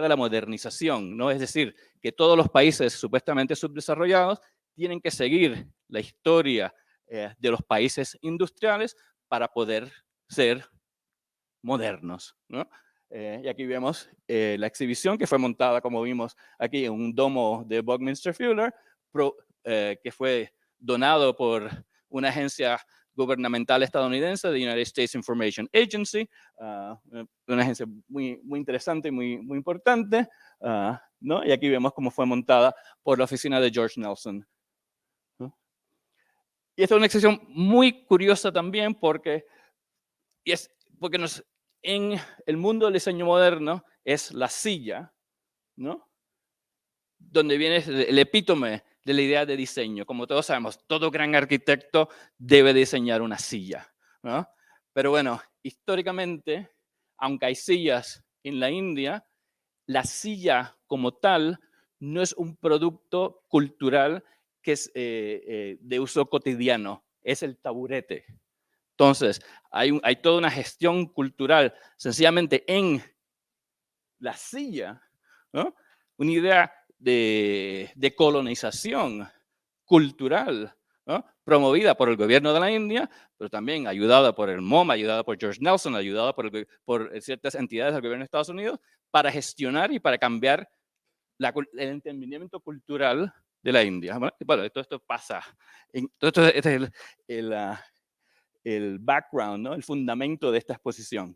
la modernización, ¿no? Es decir, que todos los países supuestamente subdesarrollados tienen que seguir la historia de los países industriales para poder ser modernos, ¿no? Y aquí vemos la exhibición que fue montada, como vimos aquí, en un domo de Buckminster Fuller, que fue donado por una agencia gubernamental estadounidense, the United States Information Agency, una agencia muy, muy interesante y muy, muy importante, ¿no? Y aquí vemos cómo fue montada por la oficina de George Nelson, ¿no? Y esta es una excepción muy curiosa también porque en el mundo del diseño moderno es la silla, ¿no? Donde viene el epítome de la idea de diseño. Como todos sabemos, todo gran arquitecto debe diseñar una silla, ¿no? Pero bueno, históricamente, aunque hay sillas en la India, la silla como tal no es un producto cultural que es de uso cotidiano, es el taburete. Entonces, hay toda una gestión cultural sencillamente en la silla, ¿no? Una idea de colonización cultural, ¿no? Promovida por el gobierno de la India, pero también ayudada por el MoMA, ayudada por George Nelson, ayudada por ciertas entidades del gobierno de Estados Unidos, para gestionar y para cambiar el entendimiento cultural de la India. Bueno, todo esto pasa. Este es el background, ¿no? El fundamento de esta exposición.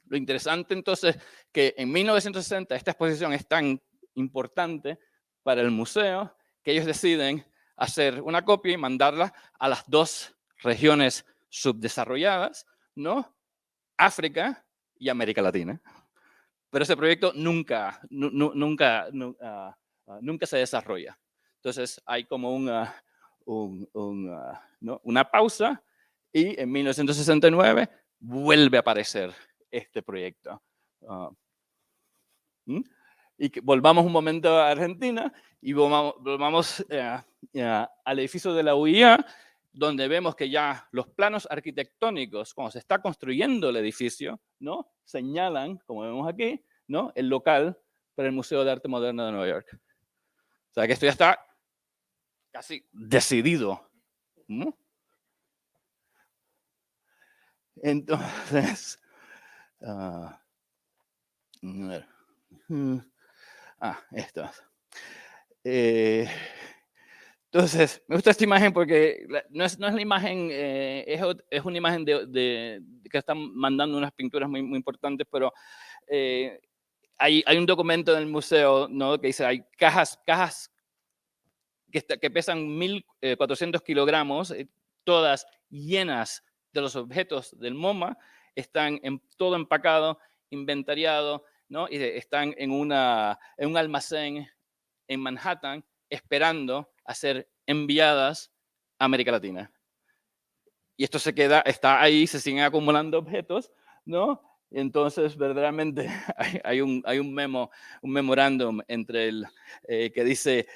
Lo interesante entonces que en 1960 esta exposición es tan importante para el museo que ellos deciden hacer una copia y mandarla a las dos regiones subdesarrolladas, ¿no? África y América Latina. Pero ese proyecto nunca se desarrolla. Entonces hay como ¿no? una pausa y en 1969 vuelve a aparecer este proyecto. Y volvamos un momento a Argentina y volvamos al edificio de la UIA, donde vemos que ya los planos arquitectónicos, cuando se está construyendo el edificio, ¿no? Señalan, como vemos aquí, ¿no? El local para el Museo de Arte Moderno de Nueva York. O sea que esto ya está casi decidido, ¿no? Entonces, esto. Entonces, me gusta esta imagen porque no es la imagen, es una imagen que están mandando unas pinturas muy, muy importantes, pero hay un documento en el museo, ¿no? Que dice, hay cajas que pesan 1.400 kilogramos, todas llenas de los objetos del MoMA, están todo empacado, inventariado, ¿no? Y están en un almacén en Manhattan esperando a ser enviadas a América Latina. Y esto está ahí, se siguen acumulando objetos, ¿no? Entonces, verdaderamente, hay un memorándum entre que dice,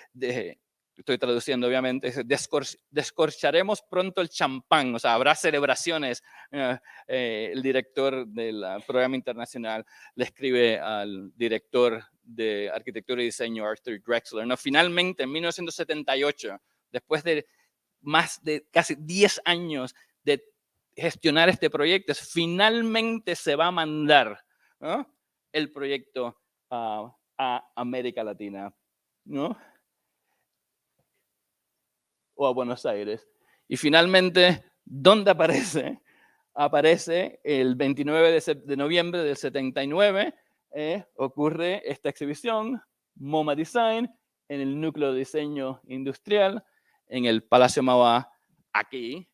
estoy traduciendo obviamente, descorcharemos pronto el champán, o sea, habrá celebraciones. El director del programa internacional le escribe al director de arquitectura y diseño, Arthur Drexler, ¿no? Finalmente, en 1978, después de más de casi 10 años de gestionar este proyecto, finalmente se va a mandar, ¿no? El proyecto a América Latina, ¿no? O a Buenos Aires. Y finalmente, ¿dónde aparece? Aparece el 29 de noviembre del 79, ocurre esta exhibición, MoMA Design, en el núcleo de diseño industrial, en el Palacio Mauá, aquí.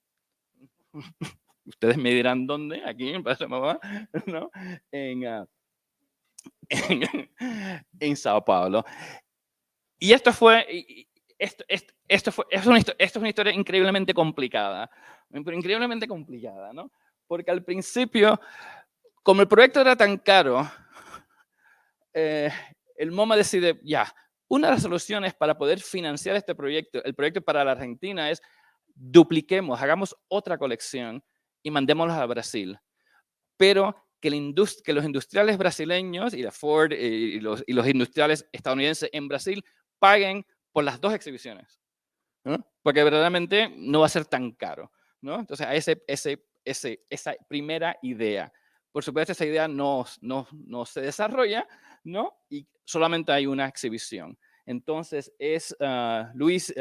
Ustedes me dirán dónde, aquí en Palacio Mauá, ¿no? En Sao Paulo. Y esto es una historia increíblemente complicada, ¿no? Porque al principio, como el proyecto era tan caro, el MoMA decide, ya, una de las soluciones para poder financiar este proyecto, el proyecto para la Argentina, es dupliquemos, hagamos otra colección y mandémoslos a Brasil. Pero que los industriales brasileños y la Ford y los industriales estadounidenses en Brasil paguen por las dos exhibiciones, ¿no? Porque verdaderamente no va a ser tan caro, ¿no? Entonces, esa primera idea. Por supuesto, esa idea no se desarrolla, ¿no? Y solamente hay una exhibición. Entonces, es Luis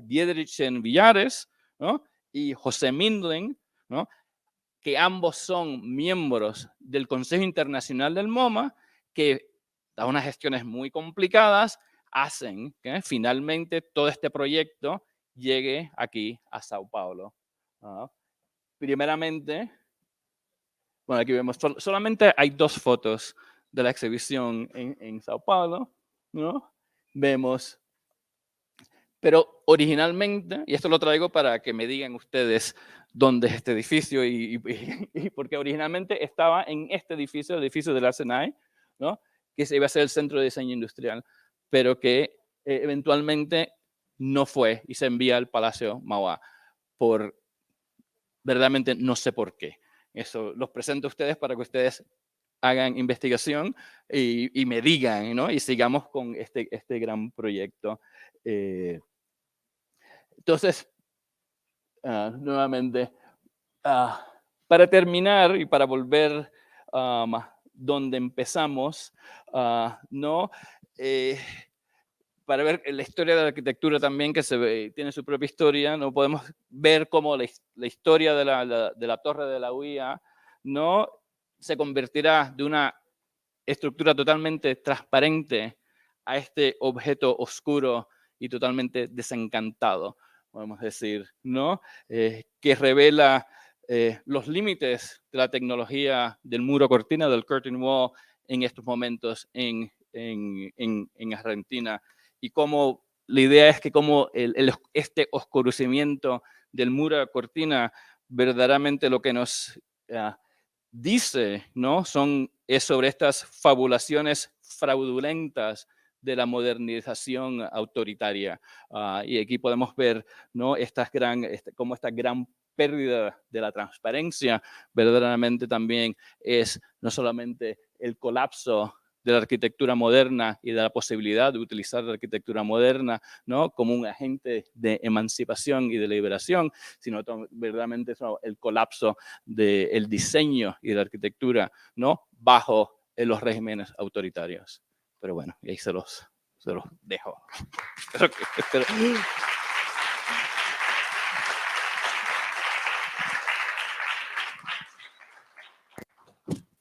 Diederich en Villares, ¿no? y José Mindlin, ¿no? Que ambos son miembros del Consejo Internacional del MoMA, que da unas gestiones muy complicadas, hacen que finalmente todo este proyecto llegue aquí a Sao Paulo. Primeramente, bueno, aquí vemos, solamente hay 2 fotos de la exhibición en Sao Paulo, ¿no? Vemos, pero originalmente, y esto lo traigo para que me digan ustedes dónde es este edificio y porque originalmente estaba en este edificio, el edificio del Arsenal, ¿no? Que se iba a ser el Centro de Diseño Industrial, pero que eventualmente no fue y se envía al Palacio Mauá por, verdaderamente no sé por qué. Eso los presento a ustedes para que ustedes hagan investigación y me digan, ¿no? Y sigamos con este gran proyecto. Entonces, nuevamente, para terminar y para volver donde empezamos, ¿no? Para ver la historia de la arquitectura también, que tiene su propia historia, ¿no? Podemos ver cómo la historia de la Torre de la UIA, ¿no? Se convertirá de una estructura totalmente transparente a este objeto oscuro y totalmente desencantado, podemos decir, ¿no? Que revela los límites de la tecnología del muro cortina, del curtain wall, en estos momentos en Argentina, y cómo la idea es que como este oscurecimiento del muro cortina verdaderamente lo que nos dice, ¿no? Es sobre estas fabulaciones fraudulentas de la modernización autoritaria. Y aquí podemos ver, ¿no? Cómo esta gran pérdida de la transparencia verdaderamente también es no solamente el colapso de la arquitectura moderna y de la posibilidad de utilizar la arquitectura moderna, ¿no? Como un agente de emancipación y de liberación, sino verdaderamente el colapso del diseño y de la arquitectura, ¿no? Bajo los regímenes autoritarios. Pero bueno, y ahí se los dejo. Espero.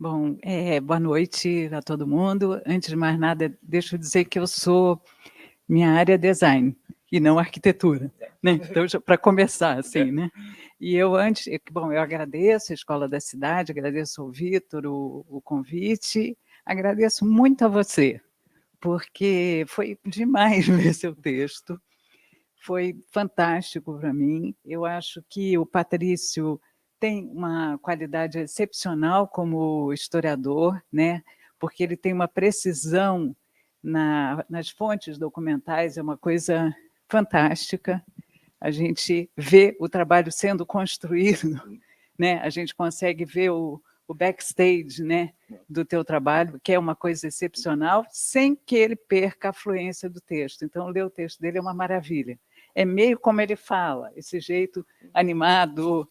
Bom, boa noite a todo mundo. Antes de mais nada, deixa eu dizer que minha área é design e não arquitetura, né? Então, para começar, assim, né? E eu agradeço a Escola da Cidade, agradeço ao Vitor o convite, agradeço muito a você, porque foi demais ler seu texto, foi fantástico para mim. Eu acho que o Patrício tem uma qualidade excepcional como historiador, né? Porque ele tem uma precisão nas fontes documentais, é uma coisa fantástica. A gente vê o trabalho sendo construído, né? A gente consegue ver o backstage, né, do teu trabalho, que é uma coisa excepcional, sem que ele perca a fluência do texto. Então, ler o texto dele é uma maravilha. É meio como ele fala, esse jeito animado,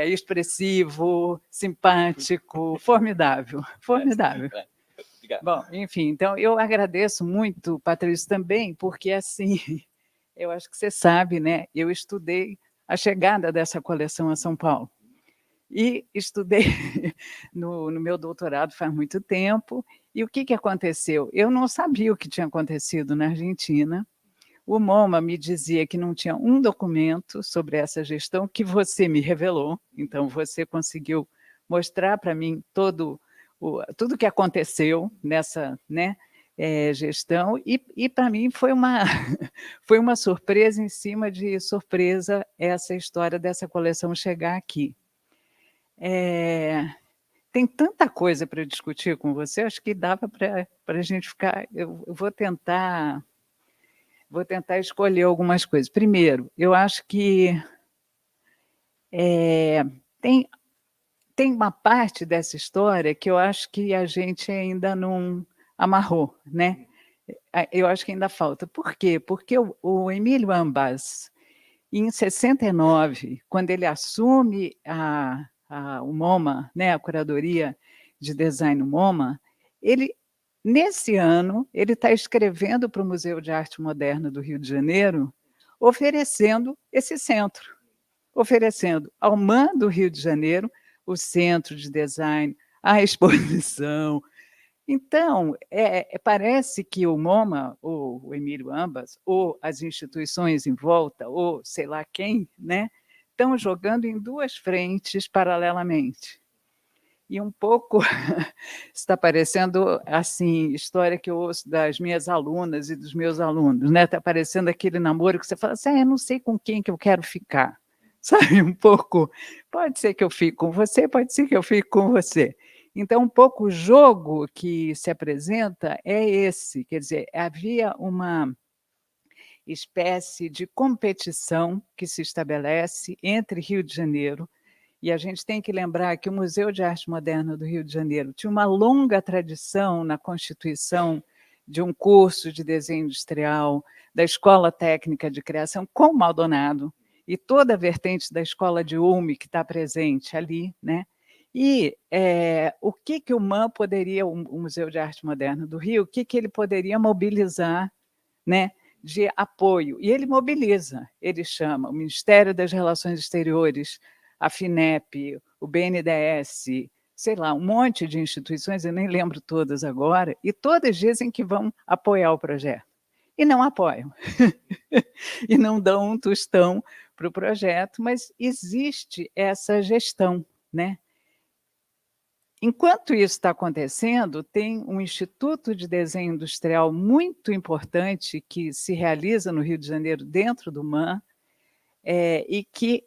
expressivo, simpático, formidável, formidável. Bom, enfim, então eu agradeço muito, Patrício, também, porque assim, eu acho que você sabe, né? Eu estudei a chegada dessa coleção a São Paulo. E estudei no meu doutorado faz muito tempo. E o que aconteceu? Eu não sabia o que tinha acontecido na Argentina. O MoMA me dizia que não tinha um documento sobre essa gestão que você me revelou. Então, você conseguiu mostrar para mim tudo o que aconteceu nessa, né, gestão. E para mim foi uma surpresa em cima de surpresa essa história dessa coleção chegar aqui. Tem tanta coisa para discutir com você, acho que dava para a gente ficar... Eu vou tentar escolher algumas coisas. Primeiro, eu acho que tem uma parte dessa história que eu acho que a gente ainda não amarrou, né? Eu acho que ainda falta. Por quê? Porque o Emílio Ambas, em 69, quando ele assume o MoMA, né, a curadoria de design MoMA, nesse ano, ele está escrevendo para o Museu de Arte Moderna do Rio de Janeiro, oferecendo esse centro. oferecendo ao MAN do Rio de Janeiro o centro de design, a exposição. Então, parece que o MoMA, ou o Emílio Ambas, ou as instituições em volta, ou sei lá quem, né, estão jogando em duas frentes paralelamente. E um pouco está parecendo assim, história que eu ouço das minhas alunas e dos meus alunos, né? Está parecendo aquele namoro que você fala assim, eu não sei com quem que eu quero ficar. Sabe, um pouco, pode ser que eu fique com você, pode ser que eu fique com você. Então, um pouco o jogo que se apresenta é esse, quer dizer, havia uma espécie de competição que se estabelece entre Rio de Janeiro, e a gente tem que lembrar que o Museu de Arte Moderna do Rio de Janeiro tinha uma longa tradição na constituição de um curso de desenho industrial, da Escola Técnica de Criação com Maldonado, e toda a vertente da Escola de Ulme que está presente ali, né? E o que o MAN poderia, o Museu de Arte Moderna do Rio, o que ele poderia mobilizar, né, de apoio? E ele mobiliza, ele chama o Ministério das Relações Exteriores, a FINEP, o BNDES, sei lá, um monte de instituições, eu nem lembro todas agora, e todas dizem que vão apoiar o projeto. E não apoiam. E não dão um tostão para o projeto, mas existe essa gestão, né? Enquanto isso está acontecendo, tem um Instituto de Desenho Industrial muito importante que se realiza no Rio de Janeiro, dentro do MAN, e que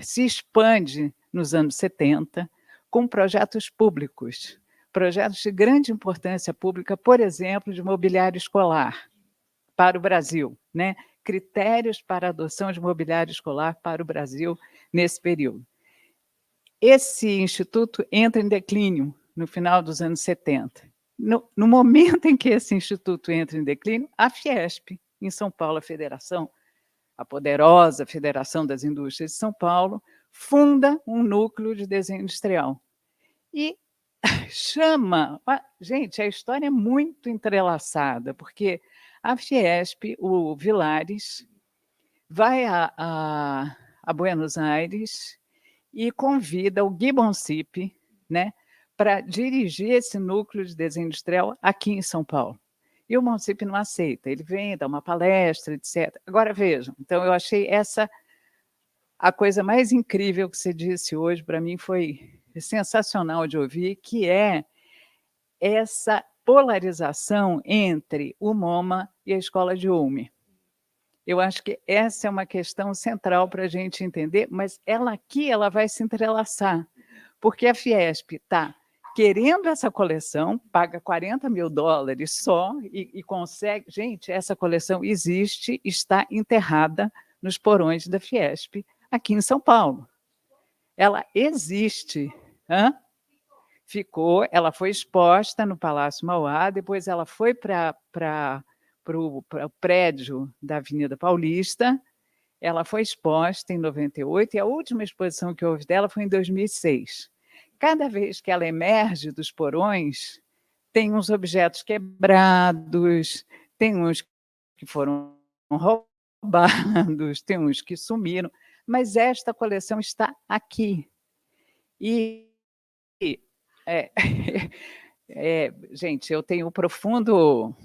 se expande nos anos 70 com projetos públicos, projetos de grande importância pública, por exemplo, de mobiliário escolar para o Brasil, né? Critérios para a adoção de mobiliário escolar para o Brasil nesse período. Esse instituto entra em declínio no final dos anos 70. No momento em que esse instituto entra em declínio, a Fiesp, em São Paulo, a federação, a poderosa Federação das Indústrias de São Paulo, funda um núcleo de desenho industrial. E chama... Gente, a história é muito entrelaçada, porque a Fiesp, o Vilares, vai a Buenos Aires e convida o Gui Boncipe, né, para dirigir esse núcleo de desenho industrial aqui em São Paulo. E o Boncipe não aceita, ele vem, dá uma palestra, etc. Agora, vejam, então eu achei essa a coisa mais incrível que você disse hoje, para mim foi sensacional de ouvir, que é essa polarização entre o MoMA e a Escola de Ulme. Eu acho que essa é uma questão central para a gente entender, mas ela vai se entrelaçar, porque a Fiesp está querendo essa coleção, paga $40 mil só e consegue... Gente, essa coleção existe, está enterrada nos porões da Fiesp, aqui em São Paulo. Ela existe. Ficou, ela foi exposta no Palácio Mauá, depois ela foi para o prédio da Avenida Paulista, ela foi exposta em 98, e a última exposição que houve dela foi em 2006. Cada vez que ela emerge dos porões, tem uns objetos quebrados, tem uns que foram roubados, tem uns que sumiram, mas esta coleção está aqui. Gente, eu tenho um profundo...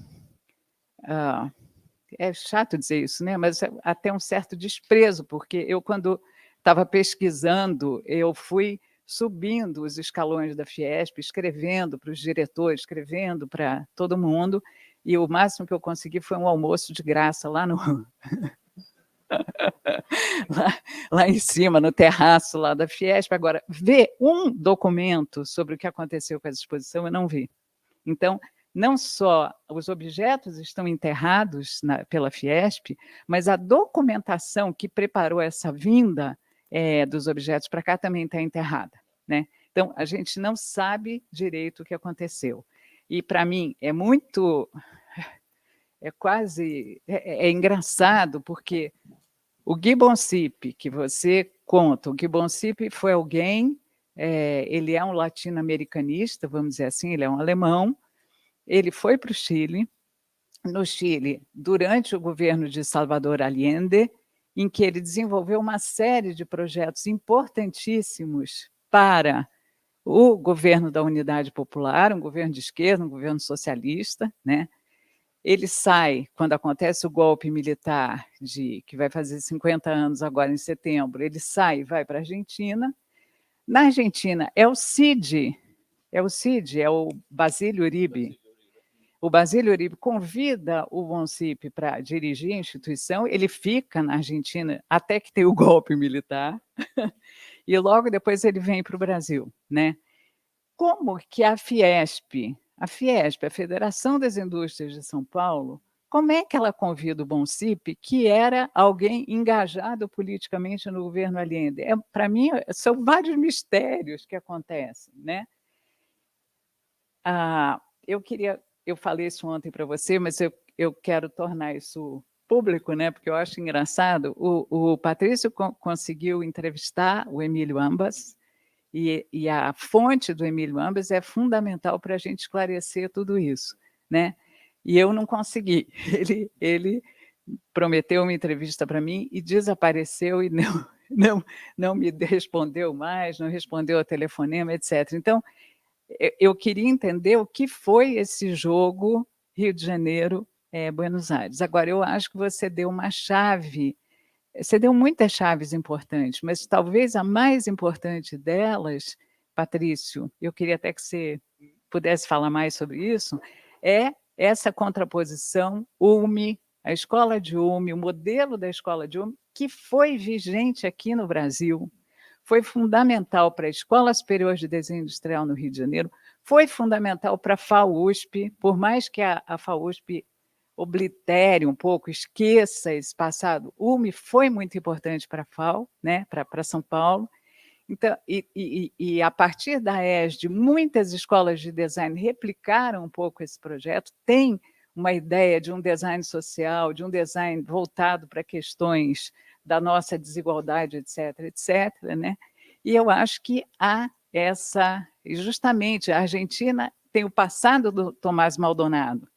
é chato dizer isso, né? Mas até um certo desprezo, porque eu, quando estava pesquisando, eu fui subindo os escalões da Fiesp, escrevendo para os diretores, escrevendo para todo mundo, e o máximo que eu consegui foi um almoço de graça lá no... lá em cima, no terraço lá da Fiesp. Agora, ver um documento sobre o que aconteceu com essa exposição, eu não vi. Então, não só os objetos estão enterrados pela Fiesp, mas a documentação que preparou essa vinda dos objetos para cá também está enterrada, né? Então, a gente não sabe direito o que aconteceu. E, para mim, é muito... É engraçado, porque o Gui Boncipe, que você conta, o Gui Boncipe foi alguém, ele é um latino-americanista, vamos dizer assim, ele é um alemão, ele foi para o Chile. No Chile, durante o governo de Salvador Allende, em que ele desenvolveu uma série de projetos importantíssimos para o governo da Unidade Popular, um governo de esquerda, um governo socialista, né? Ele sai, quando acontece o golpe militar, que vai fazer 50 anos agora em setembro, ele sai e vai para a Argentina. Na Argentina, é o Basílio Uribe. O Basílio Uribe convida o Boncipe para dirigir a instituição, ele fica na Argentina até que tem o golpe militar, e logo depois ele vem para o Brasil, né? Como que a Fiesp, a Federação das Indústrias de São Paulo, como é que ela convida o Boncipe, que era alguém engajado politicamente no governo Allende? Para mim, são vários mistérios que acontecem, né? Eu falei isso ontem para você, mas eu quero tornar isso público, né? Porque eu acho engraçado. O Patrício conseguiu entrevistar o Emílio Ambas, e a fonte do Emílio Ambas é fundamental para a gente esclarecer tudo isso, né? E eu não consegui. Ele prometeu uma entrevista para mim e desapareceu e não me respondeu mais, não respondeu ao telefonema, etc. Então, eu queria entender o que foi esse jogo Rio de Janeiro, Buenos Aires. Agora, eu acho que você deu uma chave. Você deu muitas chaves importantes, mas talvez a mais importante delas, Patrício, eu queria até que você pudesse falar mais sobre isso, é essa contraposição UME, a escola de UME, o modelo da escola de UME, que foi vigente aqui no Brasil, foi fundamental para a Escola Superior de Desenho Industrial no Rio de Janeiro, foi fundamental para a FAUSP, por mais que a FAUSP oblitere um pouco, esqueça esse passado. UME foi muito importante para a FAU, né, para São Paulo. Então, e a partir da ESD, muitas escolas de design replicaram um pouco esse projeto, tem uma ideia de um design social, de um design voltado para questões da nossa desigualdade, etc., etc., né? E eu acho que há justamente, a Argentina tem o passado do Tomás Maldonado,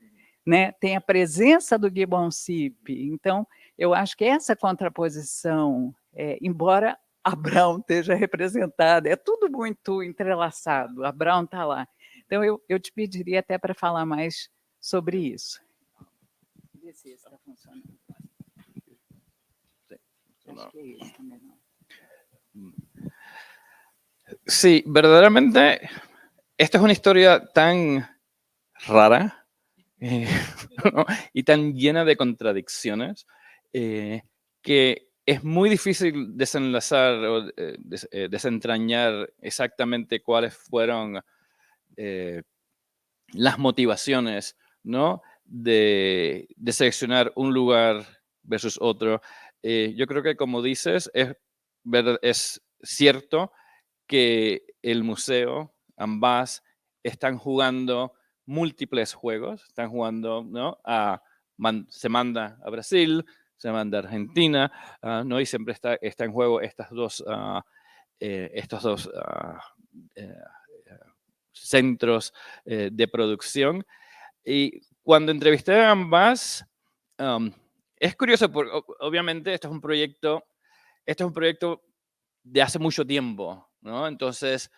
né? Tem a presença do Gui Boncipe. Então, eu acho que essa contraposição, embora a Brown esteja representada, é tudo muito entrelaçado, a Brown está lá. Então, eu te pediria até para falar mais sobre isso. Ver se esse está funcionando. Acho que é isso também, não. Sí, verdaderamente, esta es una historia tan rara, ¿no? Y tan llena de contradicciones que es muy difícil desenlazar o desentrañar exactamente cuáles fueron las motivaciones, ¿no? de seleccionar un lugar versus otro. Yo creo que, como dices, es cierto que el museo, ambas, están jugando múltiples juegos, están jugando, ¿no? Se manda a Brasil, se manda a Argentina, ¿no? Y siempre está en juego estos dos centros de producción. Y cuando entrevisté a ambas, es curioso porque obviamente esto es un proyecto de hace mucho tiempo, ¿no? Entonces,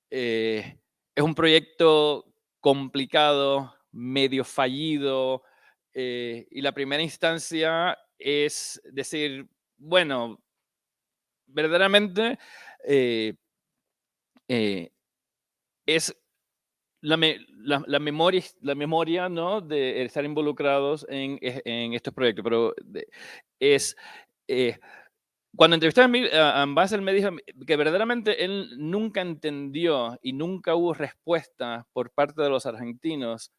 es un proyecto complicado, medio fallido, y la primera instancia es decir, bueno, verdaderamente es la memoria, ¿no? de estar involucrados en estos proyectos, pero cuando entrevisté a Ambas, él me dijo que verdaderamente él nunca entendió y nunca hubo respuesta por parte de los argentinos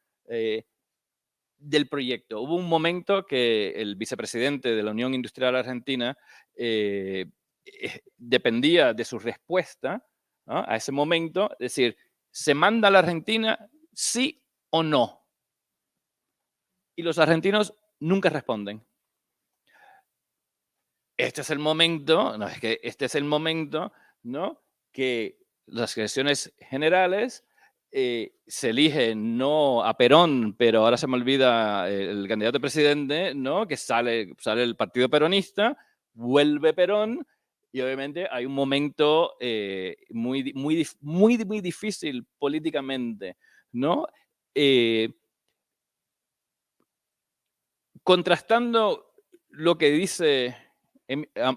del proyecto. Hubo un momento que el vicepresidente de la Unión Industrial Argentina dependía de su respuesta, ¿no? A ese momento, es decir, ¿se manda a la Argentina sí o no? Y los argentinos nunca responden. Este es el momento, no, es que este es el momento, ¿no? Que las elecciones generales se elige no a Perón, pero ahora se me olvida el candidato a presidente, ¿no? Que sale el partido peronista vuelve Perón y obviamente hay un momento muy difícil políticamente, ¿no? Contrastando lo que dice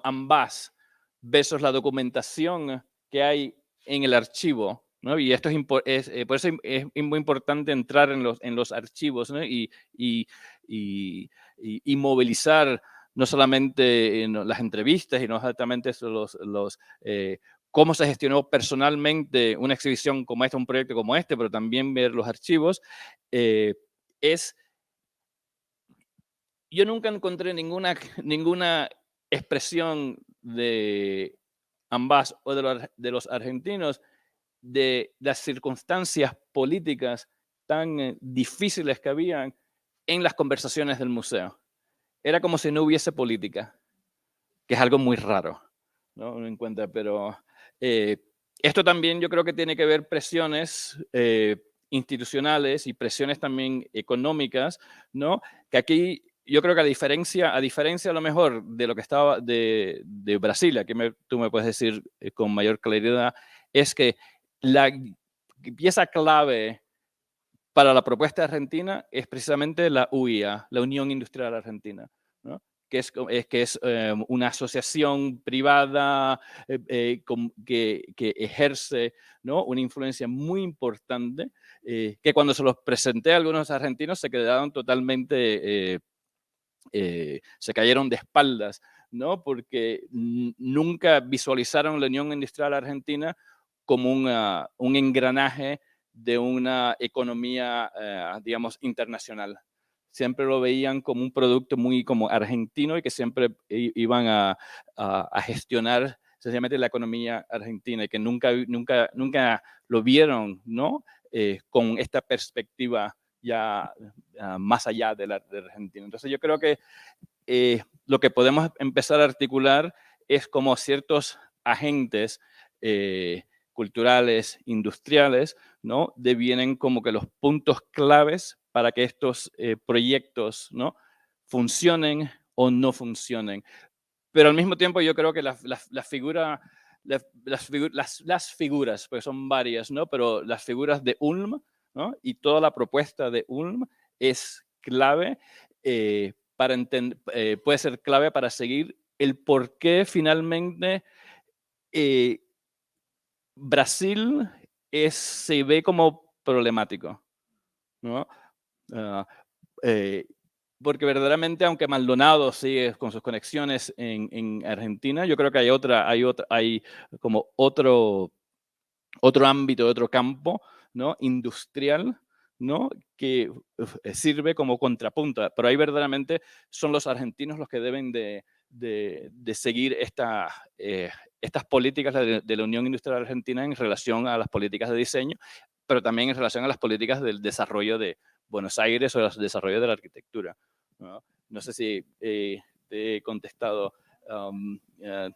Ambas versus la documentación que hay en el archivo, ¿no? Y esto por eso es muy importante entrar en los archivos, ¿no? y movilizar no solamente las entrevistas y no exactamente cómo se gestionó personalmente una exhibición como esta, un proyecto como este, pero también ver los archivos, yo nunca encontré ninguna expresión de Ambas o de los argentinos de las circunstancias políticas tan difíciles que habían en las conversaciones del museo. Era como si no hubiese política, que es algo muy raro, ¿no? Uno encuentra, pero esto también yo creo que tiene que ver presiones institucionales y presiones también económicas, ¿no? Que aquí yo creo que a diferencia a lo mejor de lo que estaba de Brasil, aquí tú me puedes decir con mayor claridad, es que la pieza clave para la propuesta argentina es precisamente la UIA, la Unión Industrial Argentina, ¿no? que es una asociación privada que ejerce, ¿no? una influencia muy importante, que cuando se los presenté a algunos argentinos se quedaron totalmente, se cayeron de espaldas, ¿no? Porque nunca visualizaron la Unión Industrial Argentina como un engranaje de una economía, digamos, internacional. Siempre lo veían como un producto muy como argentino y que siempre iban a gestionar sencillamente la economía argentina y que nunca lo vieron, ¿no? Con esta perspectiva ya más allá de la Argentina. Entonces yo creo que lo que podemos empezar a articular es como ciertos agentes culturales, industriales, ¿no? devienen como que los puntos claves para que estos proyectos, ¿no? funcionen o no funcionen. Pero al mismo tiempo yo creo que las figuras, porque son varias, ¿no? pero las figuras de Ulm, ¿no? y toda la propuesta de Ulm es clave puede ser clave para seguir el por qué finalmente Brasil se ve como problemático, ¿no? Porque verdaderamente, aunque Maldonado sigue con sus conexiones en Argentina, yo creo que hay como otro ámbito, otro campo, ¿no? industrial, ¿no? que sirve como contrapunto. Pero ahí verdaderamente son los argentinos los que deben de seguir estas políticas de la Unión Industrial Argentina en relación a las políticas de diseño, pero también en relación a las políticas del desarrollo de Buenos Aires o el desarrollo de la arquitectura. No sé si te he contestado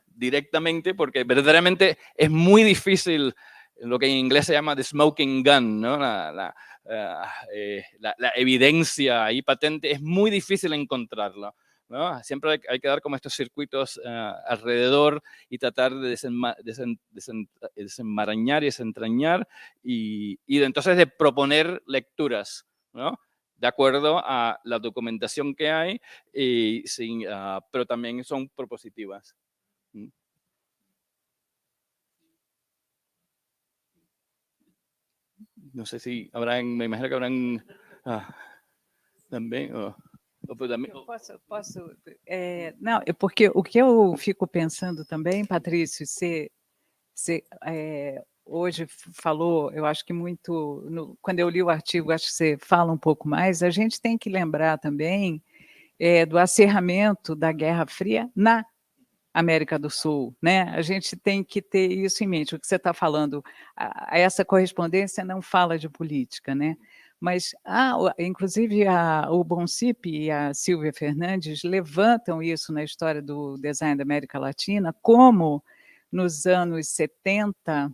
directamente, porque verdaderamente es muy difícil lo que en inglés se llama the smoking gun, ¿no? la evidencia ahí patente, es muy difícil encontrarla, ¿no? Siempre hay que dar como estos circuitos alrededor y tratar de desenmarañar y desentrañar y entonces de proponer lecturas, ¿no? de acuerdo a la documentación que hay, pero también son propositivas. No sei se me imagino que habrán também. Não, é porque o que eu fico pensando também, Patrício, você hoje falou, eu acho que muito, quando eu li o artigo, acho que você fala um pouco mais, a gente tem que lembrar também do acerramento da Guerra Fria na América do Sul, né? A gente tem que ter isso em mente. O que você está falando, essa correspondência não fala de política, né? Mas, inclusive, o Boncipe e a Silvia Fernandes levantam isso na história do design da América Latina, como nos anos 70,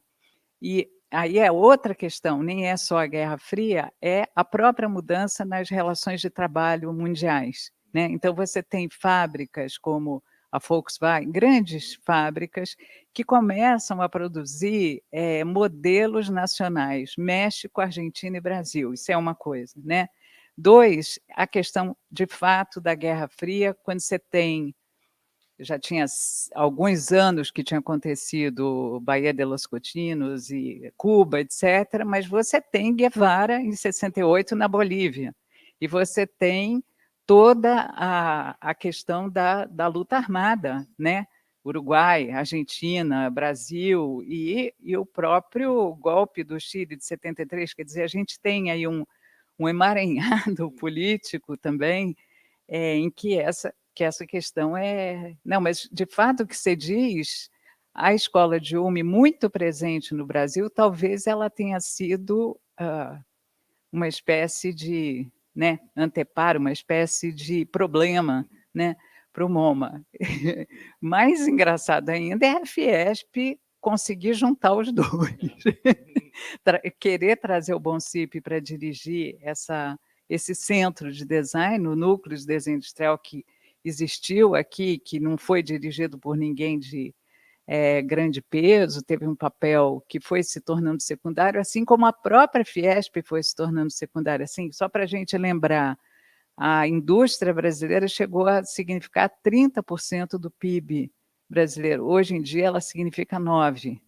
e aí é outra questão, nem é só a Guerra Fria, é a própria mudança nas relações de trabalho mundiais, né? Então, você tem fábricas como a Volkswagen, grandes fábricas que começam a produzir modelos nacionais, México, Argentina e Brasil. Isso é uma coisa, né? 2, a questão, de fato, da Guerra Fria, quando você tem... Já tinha alguns anos que tinha acontecido Baía de los Cochinos e Cuba, etc., mas você tem Guevara, em 68, na Bolívia, e você tem toda a questão da luta armada, né? Uruguai, Argentina, Brasil e o próprio golpe do Chile de 73, quer dizer, a gente tem aí um emaranhado político também, em que essa questão é... Não, mas, de fato, o que você diz, a escola de UME, muito presente no Brasil, talvez ela tenha sido uma espécie de, né, anteparo, uma espécie de problema, né, para o MoMA. Mais engraçado ainda é a Fiesp conseguir juntar os dois. Querer trazer o Boncipe para dirigir esse centro de design, o núcleo de desenho industrial que existiu aqui, que não foi dirigido por ninguém de grande peso, teve um papel que foi se tornando secundário, assim como a própria Fiesp foi se tornando secundária. Assim, só para a gente lembrar, a indústria brasileira chegou a significar 30% do PIB brasileiro. Hoje em dia, ela significa 9%.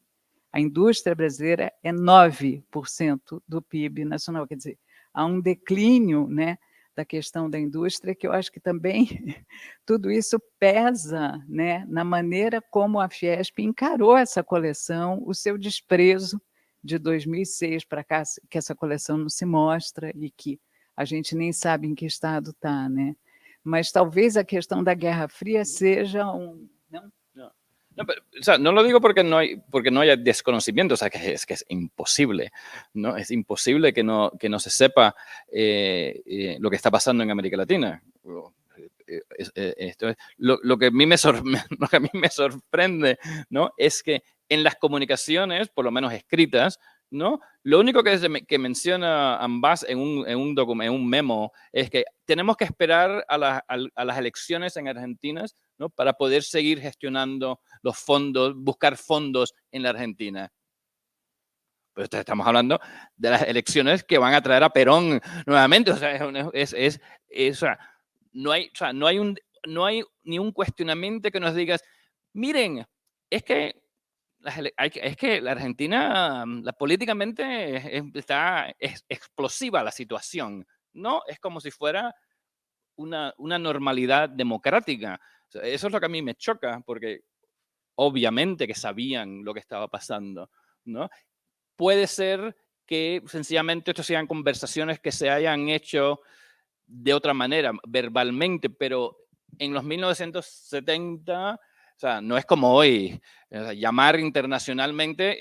A indústria brasileira é 9% do PIB nacional. Quer dizer, há um declínio, né, da questão da indústria, que eu acho que também tudo isso pesa, né, na maneira como a Fiesp encarou essa coleção, o seu desprezo de 2006 para cá, que essa coleção não se mostra e que a gente nem sabe em que estado está, né? Mas talvez a questão da Guerra Fria seja um... Não? No, pero, o sea, no lo digo porque no haya desconocimiento, o sea, que es imposible, ¿no? Es imposible que no se sepa lo que está pasando en América Latina. Lo que a mí me sorprende, ¿no? Es que en las comunicaciones, por lo menos escritas, ¿no? Lo único que menciona ambas en un memo es que tenemos que esperar a las elecciones en Argentina, ¿no? Para poder seguir gestionando los fondos, buscar fondos en la Argentina. Pero estamos hablando de las elecciones que van a traer a Perón nuevamente. O sea, o sea, no hay ni un cuestionamiento que nos digas, miren, es que la Argentina, políticamente es explosiva la situación, ¿no? Es como si fuera una normalidad democrática. O sea, eso es lo que a mí me choca, porque obviamente que sabían lo que estaba pasando, ¿no? Puede ser que sencillamente esto sean conversaciones que se hayan hecho de otra manera, verbalmente, pero en los 1970... O sea, no es como hoy. O sea, llamar internacionalmente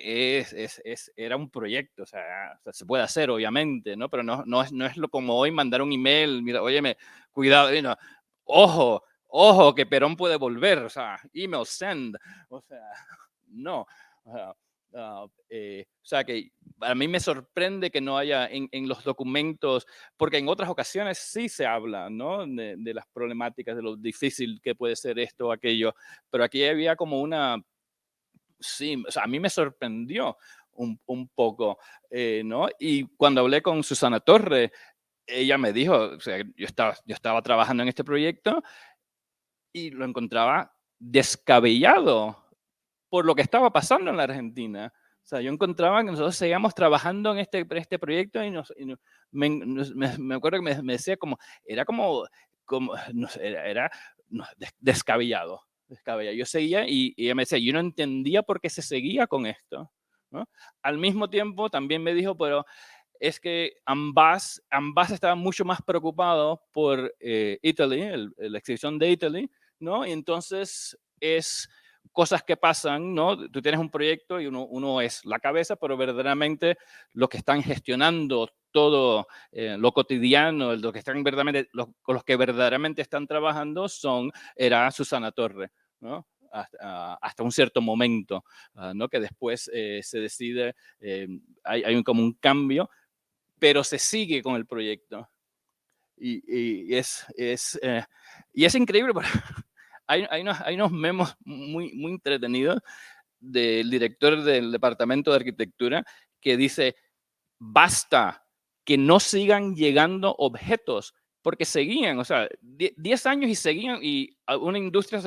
era un proyecto. O sea, se puede hacer, obviamente, ¿no? Pero no es como hoy mandar un email. Mira, óyeme, cuidado, no, ojo, que Perón puede volver. O sea, email send. O sea, no. O sea, que a mí me sorprende que no haya en los documentos, porque en otras ocasiones sí se habla, ¿no? De las problemáticas, de lo difícil que puede ser esto o aquello, pero aquí había como sí, o sea, a mí me sorprendió un poco, ¿no? Y cuando hablé con Susana Torre, ella me dijo, o sea, yo estaba trabajando en este proyecto y lo encontraba descabellado por lo que estaba pasando en la Argentina. O sea, yo encontraba que nosotros seguíamos trabajando en este proyecto y me acuerdo que me decía era no sé, descabellado. Yo seguía y ella me decía, yo no entendía por qué se seguía con esto, ¿no? Al mismo tiempo también me dijo, pero es que ambas estaban mucho más preocupados por Italy, la exhibición de Italy, ¿no? Y entonces es cosas que pasan, ¿no? Tú tienes un proyecto y uno es la cabeza, pero verdaderamente los que están gestionando todo lo cotidiano, con los que verdaderamente están trabajando era Susana Torre, ¿no? Hasta un cierto momento, ¿no? Que después se decide, hay como un cambio, pero se sigue con el proyecto. Y es increíble, hay unos memes muy entretenidos del director del Departamento de Arquitectura que dice, basta, que no sigan llegando objetos, porque seguían, o sea, 10 años y seguían, y una industria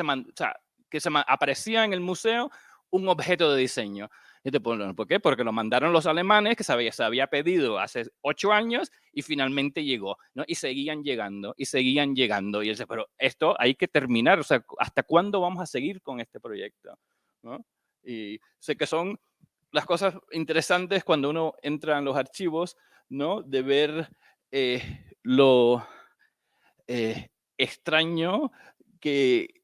aparecía en el museo un objeto de diseño. Y te ponen, ¿por qué? Porque lo mandaron los alemanes, que se había pedido hace 8 años y finalmente llegó, ¿no? Y seguían llegando, y seguían llegando. Y él dice, pero esto hay que terminar, o sea, ¿hasta cuándo vamos a seguir con este proyecto? ¿No? Y sé que son las cosas interesantes cuando uno entra en los archivos, ¿no? De ver lo extraño que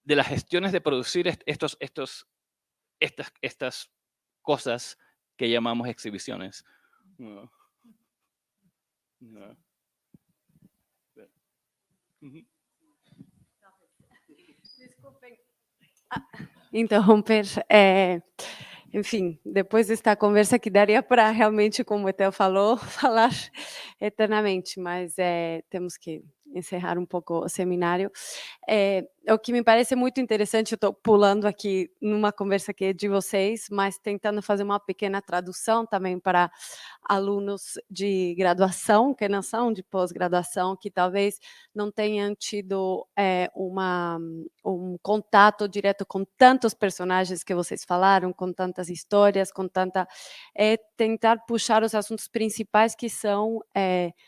de las gestiones de producir estas cosas que llamamos exhibiciones. No. No. Desculpem interromper. Enfim, depois desta conversa que daria para realmente, como o Etel falou, falar eternamente, mas temos que encerrar um pouco o seminário. O que me parece muito interessante, eu estou pulando aqui numa conversa que é de vocês, mas tentando fazer uma pequena tradução também para alunos de graduação, que não são de pós-graduação, que talvez não tenham tido um contato direto com tantos personagens que vocês falaram, com tantas histórias, com tanta... tentar puxar os assuntos principais, que são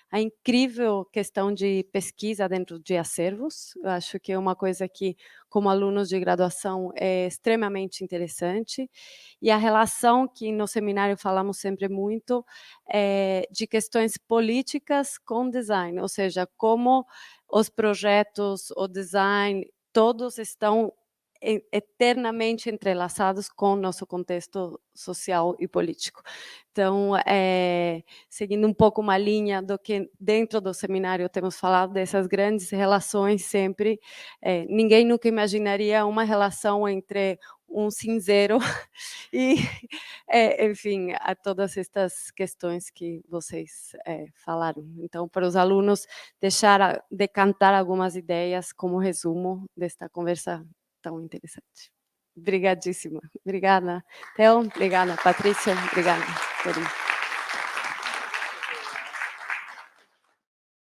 a incrível questão de pesquisa dentro de acervos. Eu acho que é uma coisa que, como alunos de graduação, é extremamente interessante. E a relação que no seminário falamos sempre muito de questões políticas com design, ou seja, como os projetos, o design, todos estão eternamente entrelaçados com o nosso contexto social e político. Então, seguindo um pouco uma linha do que dentro do seminário temos falado, dessas grandes relações sempre, ninguém nunca imaginaria uma relação entre um cinzeiro e, enfim, a todas estas questões que vocês falaram. Então, para os alunos, deixar decantar algumas ideias como resumo desta conversa tão interessante. Obrigadíssima. Obrigada, Theo. Obrigada, Patrícia. Obrigada, Corinne.